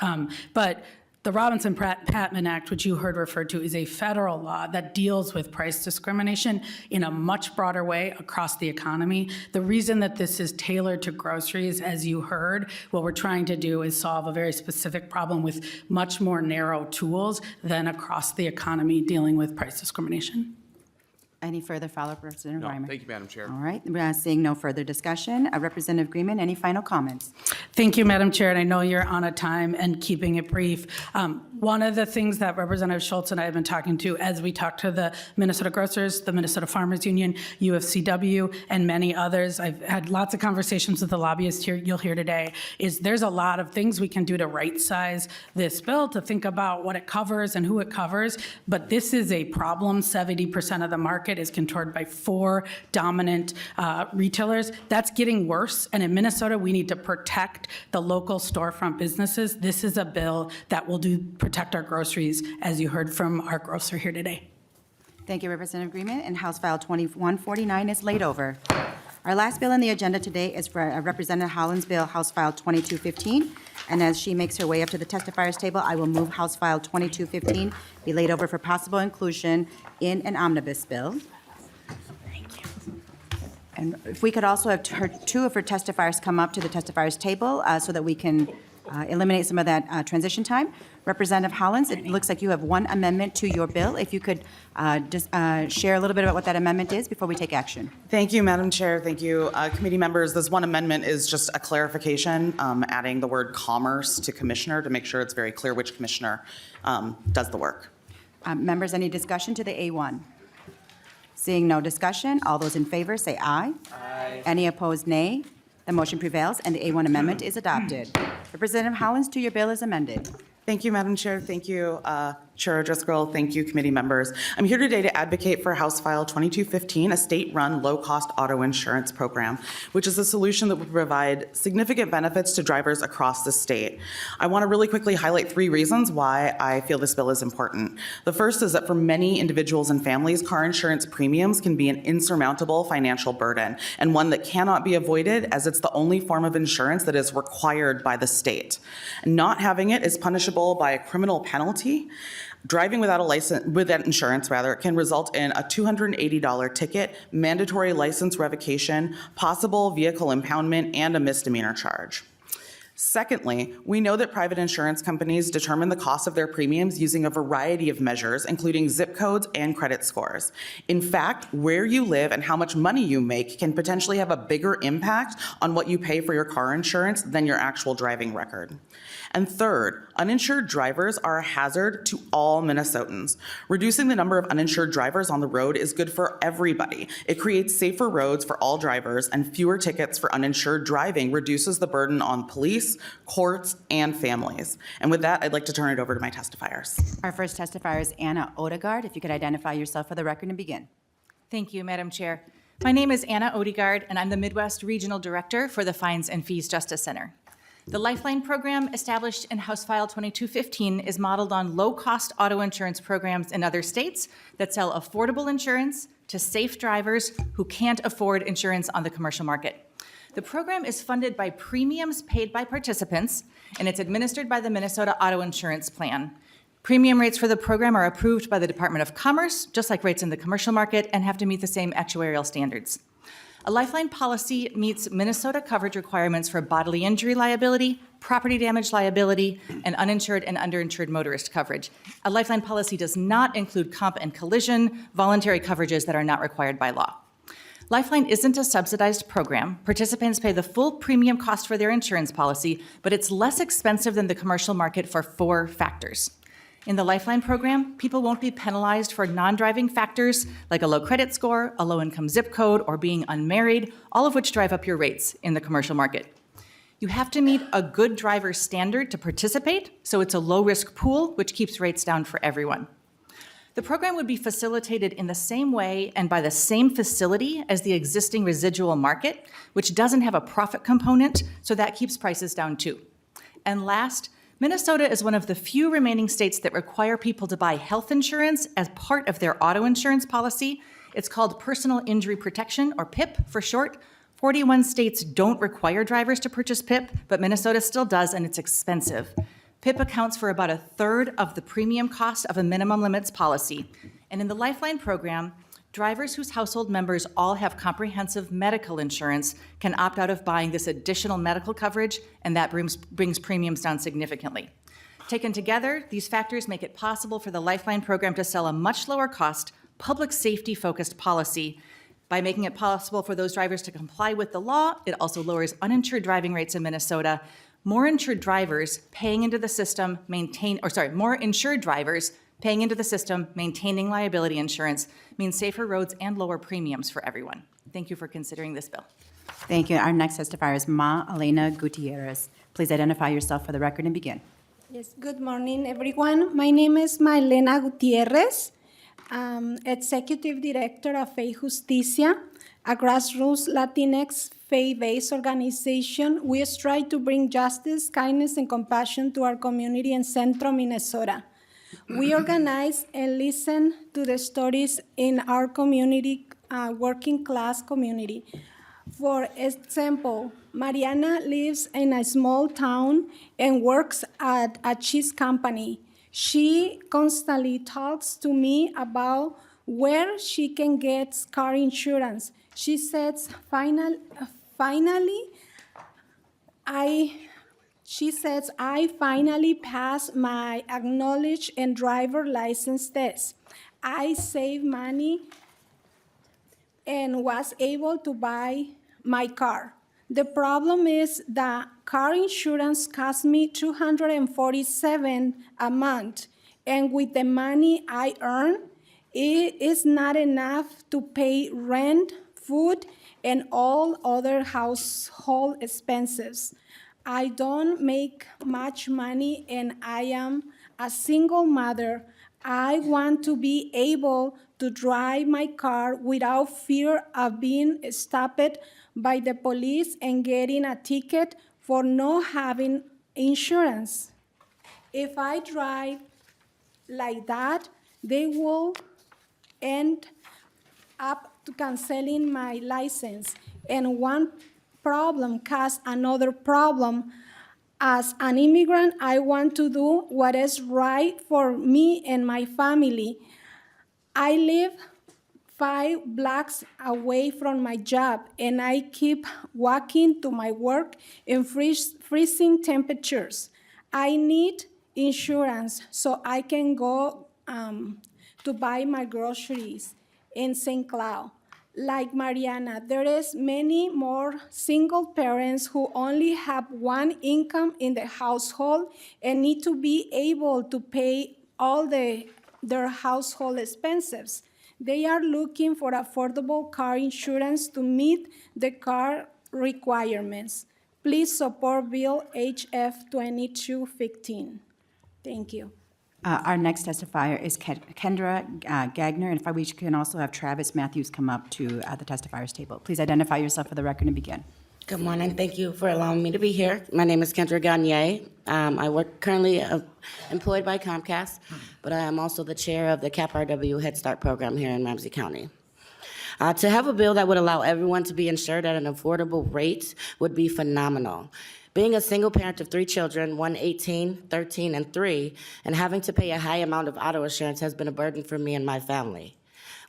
but the Robinson-Patman Act, which you heard referred to, is a federal law that deals with price discrimination in a much broader way across the economy. The reason that this is tailored to groceries, as you heard, what we're trying to do is solve a very specific problem with much more narrow tools than across the economy dealing with price discrimination. Any further follow-up, Representative Reyer? Thank you, Madam Chair. All right, we're seeing no further discussion. Representative Greenman, any final comments? Thank you, Madam Chair, and I know you're on a time and keeping it brief. One of the things that Representative Schultz and I have been talking to as we talk to the Minnesota Grocers, the Minnesota Farmers Union, UFCW, and many others, I've had lots of conversations with the lobbyists here, you'll hear today, is there's a lot of things we can do to right-size this bill, to think about what it covers and who it covers, but this is a problem. 70% of the market is controlled by 4 dominant retailers. That's getting worse, and in Minnesota, we need to protect the local storefront businesses. This is a bill that will protect our groceries, as you heard from our grocer here today. Thank you, Representative Greenman, and House File 2149 is laid over. Our last bill on the agenda today is for Representative Hollins' bill, House File 2215, and as she makes her way up to the testifiers table, I will move House File 2215 be laid over for possible inclusion in an omnibus bill. And if we could also have 2 of her testifiers come up to the testifiers table so that we can eliminate some of that transition time. Representative Hollins, it looks like you have 1 amendment to your bill. If you could just share a little bit about what that amendment is before we take action. Thank you, Madam Chair. Thank you, committee members. This 1 amendment is just a clarification, adding the word commerce to commissioner to make sure it's very clear which commissioner does the work. Members, any discussion to the A1? Seeing no discussion, all those in favor say aye. Aye. Any opposed, nay. The motion prevails and the A1 amendment is adopted. Representative Hollins, to your bill is amended. Thank you, Madam Chair. Thank you, Chair Driscoll. Thank you, committee members. I'm here today to advocate for House File 2215, a state-run low-cost auto insurance program, which is a solution that would provide significant benefits to drivers across the state. I want to really quickly highlight 3 reasons why I feel this bill is important. The first is that for many individuals and families, car insurance premiums can be an insurmountable financial burden, and one that cannot be avoided as it's the only form of insurance that is required by the state. Not having it is punishable by a criminal penalty. Driving without a license, without insurance rather, can result in a $280 ticket, mandatory license revocation, possible vehicle impoundment, and a misdemeanor charge. Secondly, we know that private insurance companies determine the cost of their premiums using a variety of measures, including zip codes and credit scores. In fact, where you live and how much money you make can potentially have a bigger impact on what you pay for your car insurance than your actual driving record. And third, uninsured drivers are a hazard to all Minnesotans. Reducing the number of uninsured drivers on the road is good for everybody. It creates safer roads for all drivers, and fewer tickets for uninsured driving reduces the burden on police, courts, and families. And with that, I'd like to turn it over to my testifiers. Our first testifier is Anna Odegaard. If you could identify yourself for the record and begin. Thank you, Madam Chair. My name is Anna Odegaard, and I'm the Midwest Regional Director for the Fines and Fees Justice Center. The Lifeline program established in House File 2215 is modeled on low-cost auto insurance programs in other states that sell affordable insurance to safe drivers who can't afford insurance on the commercial market. The program is funded by premiums paid by participants, and it's administered by the Minnesota Auto Insurance Plan. Premium rates for the program are approved by the Department of Commerce, just like rates in the commercial market, and have to meet the same actuarial standards. A Lifeline policy meets Minnesota coverage requirements for bodily injury liability, property damage liability, and uninsured and underinsured motorist coverage. A Lifeline policy does not include comp and collision, voluntary coverages that are not required by law. Lifeline isn't a subsidized program. Participants pay the full premium cost for their insurance policy, but it's less expensive than the commercial market for 4 factors. In the Lifeline program, people won't be penalized for non-driving factors like a low credit score, a low-income zip code, or being unmarried, all of which drive up your rates in the commercial market. You have to meet a good driver standard to participate, so it's a low-risk pool, which keeps rates down for everyone. The program would be facilitated in the same way and by the same facility as the existing residual market, which doesn't have a profit component, so that keeps prices down too. And last, Minnesota is one of the few remaining states that require people to buy health insurance as part of their auto insurance policy. It's called Personal Injury Protection, or PIP for short. 41 states don't require drivers to purchase PIP, but Minnesota still does, and it's expensive. PIP accounts for about 1/3 of the premium cost of a minimum limits policy. And in the Lifeline program, drivers whose household members all have comprehensive medical insurance can opt out of buying this additional medical coverage, and that brings premiums down significantly. Taken together, these factors make it possible for the Lifeline program to sell a much lower cost, public safety-focused policy. By making it possible for those drivers to comply with the law, it also lowers uninsured driving rates in Minnesota. More insured drivers paying into the system more insured drivers paying into the system, maintaining liability insurance, means safer roads and lower premiums for everyone. Thank you for considering this bill. Thank you. Our next testifier is Ma Elena Gutierrez. Please identify yourself for the record and begin. Yes, good morning, everyone. My name is Maelena Gutierrez, Executive Director of Fe Justicia, a grassroots Latinx faith-based organization. We strive to bring justice, kindness, and compassion to our community in Central Minnesota. We organize and listen to the stories in our community, working class community. For example, Mariana lives in a small town and works at a cheese company. She constantly talks to me about where she can get car insurance. She says, finally, I finally passed my acknowledged and driver license test. I saved money and was able to buy my car. The problem is that car insurance cost me $247 a month, and with the money I earn, it is not enough to pay rent, food, and all other household expenses. I don't make much money and I am a single mother. I want to be able to drive my car without fear of being stopped by the police and getting a ticket for not having insurance. If I drive like that, they will end up to canceling my license. And one problem caused another problem. As an immigrant, I want to do what is right for me and my family. I live 5 blocks away from my job, and I keep walking to my work in freezing temperatures. I need insurance so I can go to buy my groceries in St. Cloud. Like Mariana, there is many more single parents who only have one income in the household and need to be able to pay all their household expenses. They are looking for affordable car insurance to meet the car requirements. Please support Bill HF 2215. Thank you. Our next testifier is Kendra Gagner, and if we can also have Travis Matthews come up to the testifiers table. Please identify yourself for the record and begin. Good morning. Thank you for allowing me to be here. My name is Kendra Gagne. I work currently employed by Comcast, but I am also the chair of the CAP-RW Head Start program here in Ramsey County. To have a bill that would allow everyone to be insured at an affordable rate would be phenomenal. Being a single parent of 3 children, one 18, 13, and 3, and having to pay a high amount of auto insurance has been a burden for me and my family.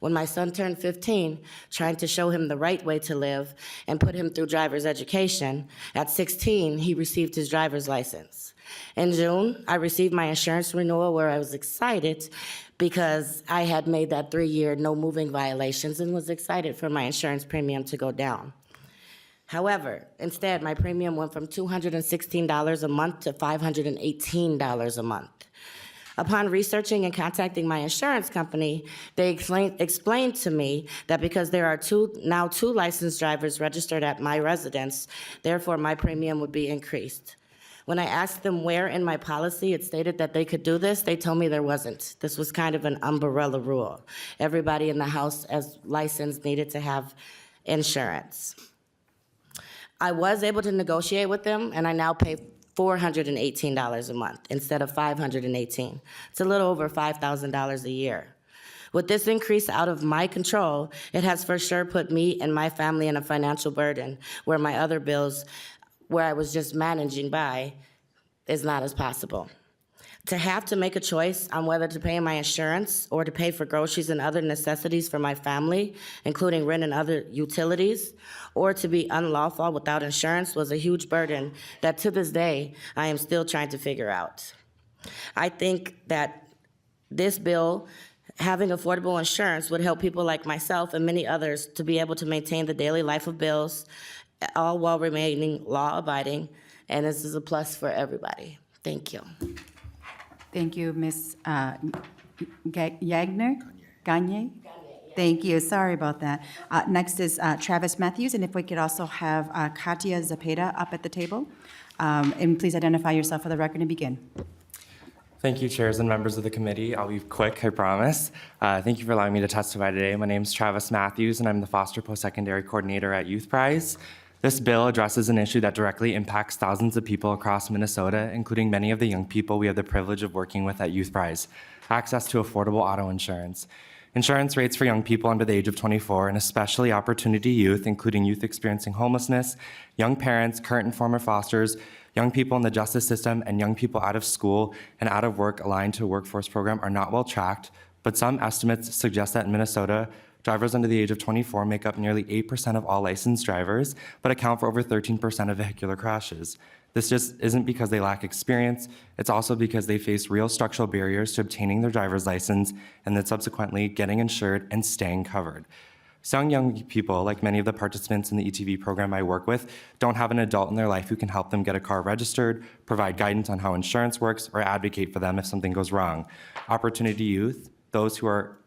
When my son turned 15, trying to show him the right way to live and put him through driver's education, at 16, he received his driver's license. In June, I received my insurance renewal where I was excited because I had made that 3-year no moving violations and was excited for my insurance premium to go down. However, instead, my premium went from $216 a month to $518 a month. Upon researching and contacting my insurance company, they explained to me that because there are now two licensed drivers registered at my residence, therefore my premium would be increased. When I asked them where in my policy it stated that they could do this, they told me there wasn't. This was kind of an umbrella rule. Everybody in the house as licensed needed to have insurance. I was able to negotiate with them, and I now pay $418 a month instead of $518. It's a little over $5,000 a year. With this increase out of my control, it has for sure put me and my family in a financial burden where my other bills, where I was just managing by, is not as possible. To have to make a choice on whether to pay my insurance or to pay for groceries and other necessities for my family, including rent and other utilities, or to be unlawful without insurance was a huge burden that to this day I am still trying to figure out. I think that this bill, having affordable insurance, would help people like myself and many others to be able to maintain the daily life of bills, all while remaining law-abiding, and this is a plus for everybody. Thank you. Thank you, Ms. Gagner? Gagne? Thank you. Sorry about that. Next is Travis Matthews, and if we could also have Katia Zapata up at the table. And please identify yourself for the record and begin. Thank you, chairs and members of the committee. I'll be quick, I promise. Thank you for allowing me to testify today. My name is Travis Matthews, and I'm the Foster Post-Secondary Coordinator at Youth Prize. This bill addresses an issue that directly impacts thousands of people across Minnesota, including many of the young people we have the privilege of working with at Youth Prize, access to affordable auto insurance. Insurance rates for young people under the age of 24, and especially opportunity youth, including youth experiencing homelessness, young parents, current and former fosters, young people in the justice system, and young people out of school and out of work aligned to a workforce program are not well tracked, but some estimates suggest that in Minnesota, drivers under the age of 24 make up nearly 8% of all licensed drivers, but account for over 13% of vehicular crashes. This just isn't because they lack experience, it's also because they face real structural barriers to obtaining their driver's license and then subsequently getting insured and staying covered. Some young people, like many of the participants in the ETV program I work with, don't have an adult in their life who can help them get a car registered, provide guidance on how insurance works, or advocate for them if something goes wrong. Opportunity youth, those who are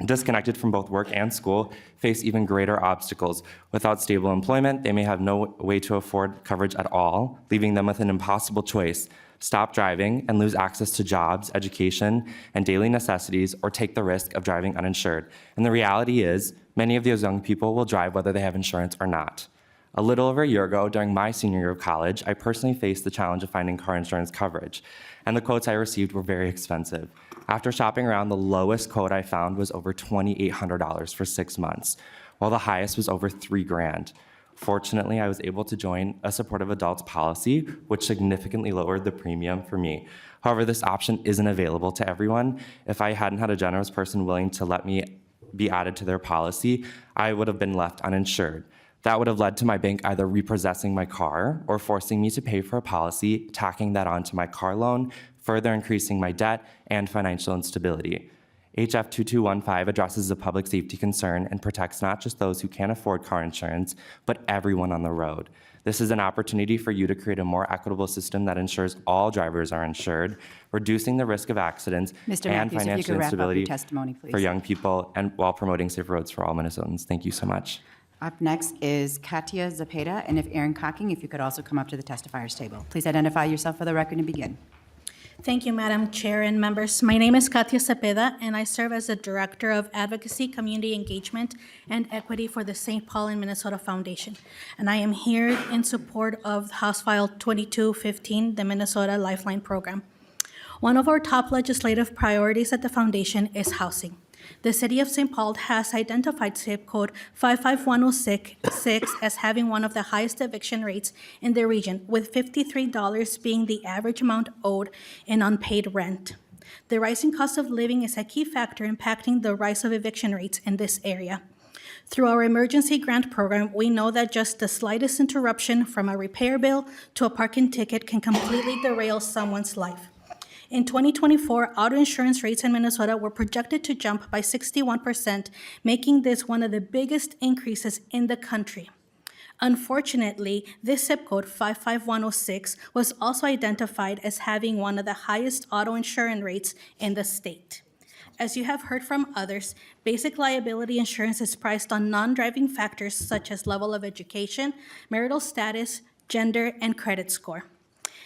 disconnected from both work and school, face even greater obstacles. Without stable employment, they may have no way to afford coverage at all, leaving them with an impossible choice: stop driving and lose access to jobs, education, and daily necessities, or take the risk of driving uninsured. And the reality is, many of those young people will drive whether they have insurance or not. A little over a year ago, during my senior year of college, I personally faced the challenge of finding car insurance coverage, and the quotes I received were very expensive. After shopping around, the lowest quote I found was over $2,800 for 6 months, while the highest was over $3,000. Fortunately, I was able to join a supportive adults policy, which significantly lowered the premium for me. However, this option isn't available to everyone. If I hadn't had a generous person willing to let me be added to their policy, I would have been left uninsured. That would have led to my bank either repossessing my car or forcing me to pay for a policy, tacking that onto my car loan, further increasing my debt and financial instability. HF 2215 addresses a public safety concern and protects not just those who can't afford car insurance, but everyone on the road. This is an opportunity for you to create a more equitable system that ensures all drivers are insured, reducing the risk of accidents Mr. and Matthews, if you financial could wrap up your instability testimony, please. for young people, and while promoting safe roads for all Minnesotans. Thank you so much. Up next is Katia Zepeda, and if Aaron Cocking, if you could also come up to the testifiers table. Please identify yourself for the record and begin. Thank you, Madam Chair and members. My name is Katia Cepeda, and I serve as the Director of Advocacy, Community Engagement, and Equity for the St. Paul and Minnesota Foundation. And I am here in support of House File 2215, the Minnesota Lifeline Program. One of our top legislative priorities at the foundation is housing. The city of St. Paul has identified zip code 55106 as having one of the highest eviction rates in the region, with $53 being the average amount owed in unpaid rent. The rising cost of living is a key factor impacting the rise of eviction rates in this area. Through our emergency grant program, we know that just the slightest interruption, from a repair bill to a parking ticket, can completely derail someone's life. In 2024, auto insurance rates in Minnesota were projected to jump by 61%, making this one of the biggest increases in the country. Unfortunately, this zip code 55106 was also identified as having one of the highest auto insurance rates in the state. As you have heard from others, basic liability insurance is priced on non-driving factors such as level of education, marital status, gender, and credit score.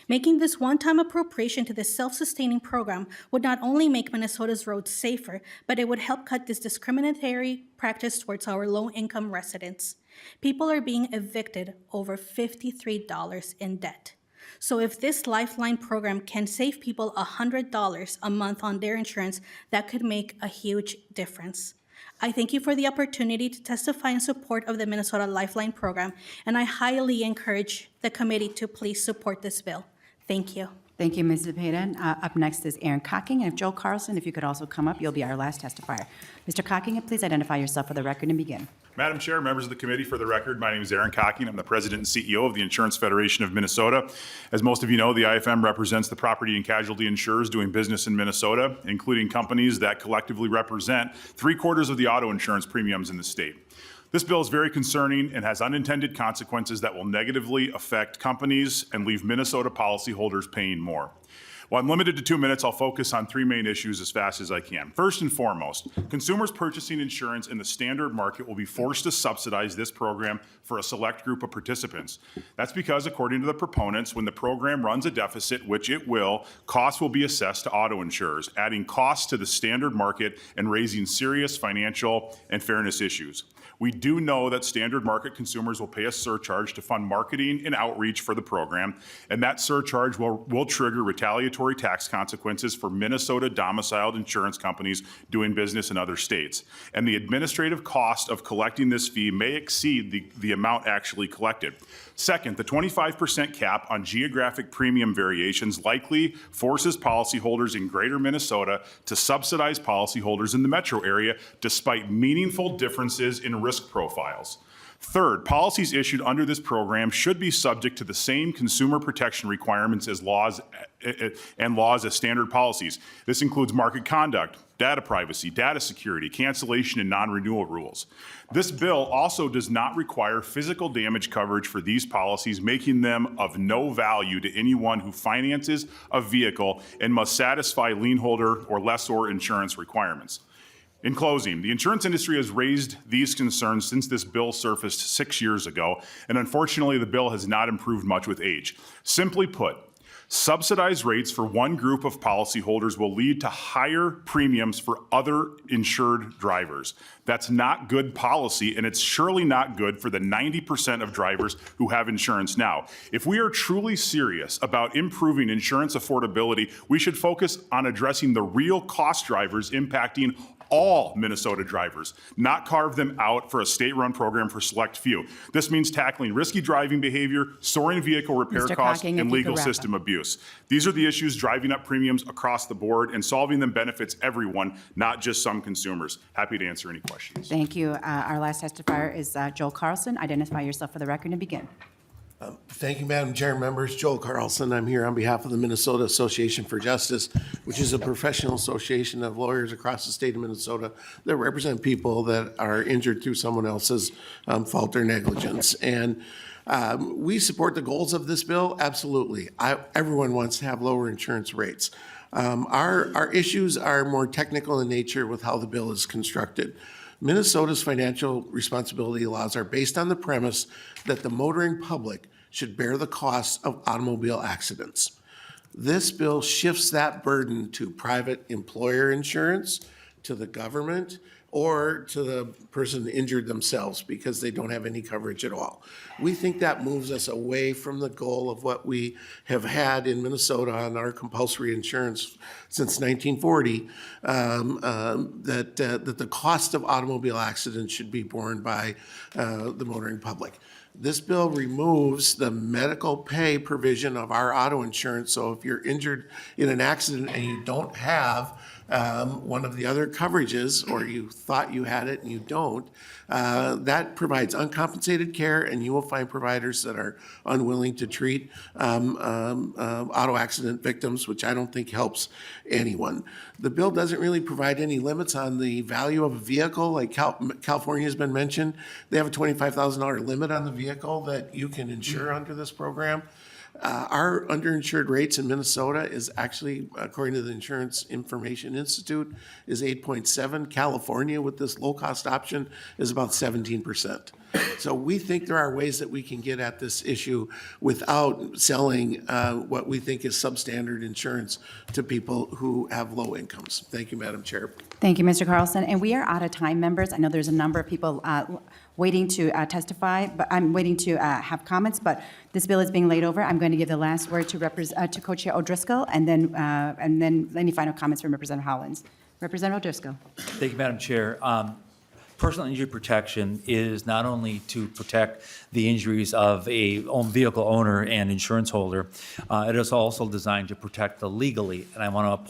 Making this one-time appropriation to this self-sustaining program would not only make Minnesota's roads safer, but it would help cut this discriminatory practice towards our low-income residents. People are being evicted over $53 in debt. So if this Lifeline program can save people $100 a month on their insurance, that could make a huge difference. I thank you for the opportunity to testify in support of the Minnesota Lifeline program, and I highly encourage the committee to please support this bill. Thank you. Thank you, Ms. Zepeda. Up next is Aaron Cocking, and if Joe Carlson, if you could also come up, you'll be our last testifier. Mr. Cocking, please identify yourself for the record and begin. Madam Chair, members of the committee, for the record, my name is Aaron Cocking. I'm the President and CEO of the Insurance Federation of Minnesota. As most of you know, the IFM represents the property and casualty insurers doing business in Minnesota, including companies that collectively represent 3/4 of the auto insurance premiums in the state. This bill is very concerning and has unintended consequences that will negatively affect companies and leave Minnesota policyholders paying more. While I'm limited to 2 minutes, I'll focus on 3 main issues as fast as I can. First and foremost, consumers purchasing insurance in the standard market will be forced to subsidize this program for a select group of participants. That's because, according to the proponents, when the program runs a deficit, which it will, costs will be assessed to auto insurers, adding costs to the standard market and raising serious financial and fairness issues. We do know that standard market consumers will pay a surcharge to fund marketing and outreach for the program, and that surcharge will trigger retaliatory tax consequences for Minnesota domiciled insurance companies doing business in other states. And the administrative cost of collecting this fee may exceed the amount actually collected. Second, the 25% cap on geographic premium variations likely forces policyholders in greater Minnesota to subsidize policyholders in the metro area despite meaningful differences in risk profiles. Third, policies issued under this program should be subject to the same consumer protection requirements as laws as standard policies. This includes market conduct, data privacy, data security, cancellation, and non-renewal rules. This bill also does not require physical damage coverage for these policies, making them of no value to anyone who finances a vehicle and must satisfy lien holder or lessor insurance requirements. In closing, the insurance industry has raised these concerns since this bill surfaced 6 years ago, and unfortunately, the bill has not improved much with age. Simply put, subsidized rates for one group of policyholders will lead to higher premiums for other insured drivers. That's not good policy, and it's surely not good for the 90% of drivers who have insurance now. If we are truly serious about improving insurance affordability, we should focus on addressing the real cost drivers impacting all Minnesota drivers, not carve them out for a state-run program for select few. This means tackling risky driving behavior, soaring vehicle repair Mr. costs, Cocking, if and you legal could wrap system abuse. These are the issues driving up premiums across the board, and solving them benefits everyone, not just some consumers. Happy to answer any questions. Thank you. Our last testifier is Joel Carlson. Identify yourself for the record and begin. Thank you, Madam Chair, members. Joel Carlson. I'm here on behalf of the Minnesota Association for Justice, which is a professional association of lawyers across the state of Minnesota that represent people that are injured through someone else's fault or negligence. And we support the goals of this bill, absolutely. Everyone wants to have lower insurance rates. Our issues are more technical in nature with how the bill is constructed. Minnesota's financial responsibility laws are based on the premise that the motoring public should bear the costs of automobile accidents. This bill shifts that burden to private employer insurance, to the government, or to the person injured themselves because they don't have any coverage at all. We think that moves us away from the goal of what we have had in Minnesota on our compulsory insurance since 1940, that the cost of automobile accidents should be borne by the motoring public. This bill removes the medical pay provision of our auto insurance. So if you're injured in an accident and you don't have one of the other coverages, or you thought you had it and you don't, that provides uncompensated care, and you will find providers that are unwilling to treat auto accident victims, which I don't think helps anyone. The bill doesn't really provide any limits on the value of a vehicle, like California has been mentioned. They have a $25,000 limit on the vehicle that you can insure under this program. Our underinsured rates in Minnesota is actually, according to the Insurance Information Institute, is 8.7. California, with this low-cost option, is about 17%. So we think there are ways that we can get at this issue without selling what we think is substandard insurance to people who have low incomes. Thank you, Madam Chair. Thank you, Mr. Carlson. And we are out of time, members. I know there's a number of people waiting to testify, but I'm waiting to have comments, but this bill is being laid over. I'm going to give the last word to Co-Chair O'Driscoll, and then any final comments from Representative Hollins. Representative O'Driscoll. Thank you, Madam Chair. Personal injury protection is not only to protect the injuries of a vehicle owner and insurance holder, it is also designed to protect the legally, and I want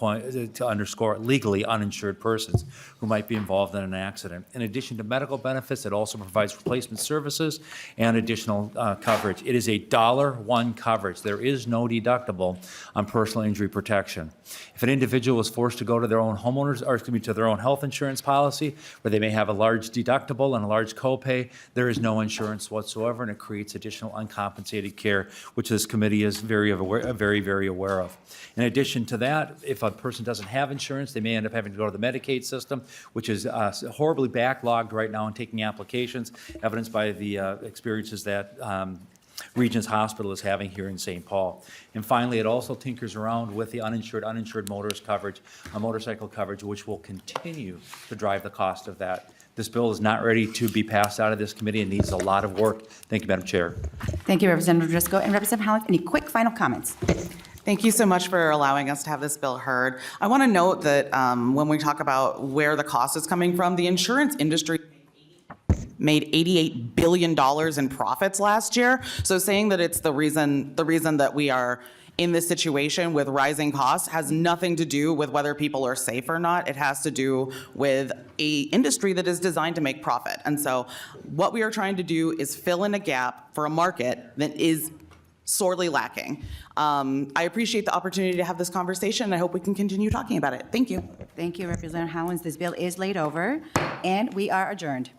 to underscore legally uninsured persons who might be involved in an accident. In addition to medical benefits, it also provides replacement services and additional coverage. It is a $1 coverage. There is no deductible on personal injury protection. If an individual is forced to go to their own homeowners, or to their own health insurance policy, where they may have a large deductible and a large copay, there is no insurance whatsoever, and it creates additional uncompensated care, which this committee is very aware of. In addition to that, if a person doesn't have insurance, they may end up having to go to the Medicaid system, which is horribly backlogged right now in taking applications, evidenced by the experiences that Regents Hospital is having here in St. Paul. And finally, it also tinkers around with the uninsured motorist coverage, motorcycle coverage, which will continue to drive the cost of that. This bill is not ready to be passed out of this committee and needs a lot of work. Thank you, Madam Chair. Thank you, Representative Driscoll. And Representative Hollins, any quick final comments? Thank you so much for allowing us to have this bill heard. I want to note that when we talk about where the cost is coming from, the insurance industry made $88 billion in profits last year. So saying that it's the reason that we are in this situation with rising costs has nothing to do with whether people are safe or not. It has to do with a industry that is designed to make profit. And so what we are trying to do is fill in a gap for a market that is sorely lacking. I appreciate the opportunity to have this conversation. I hope we can continue talking about it. Thank you. Thank you, Representative Hollins. This bill is laid over, and we are adjourned.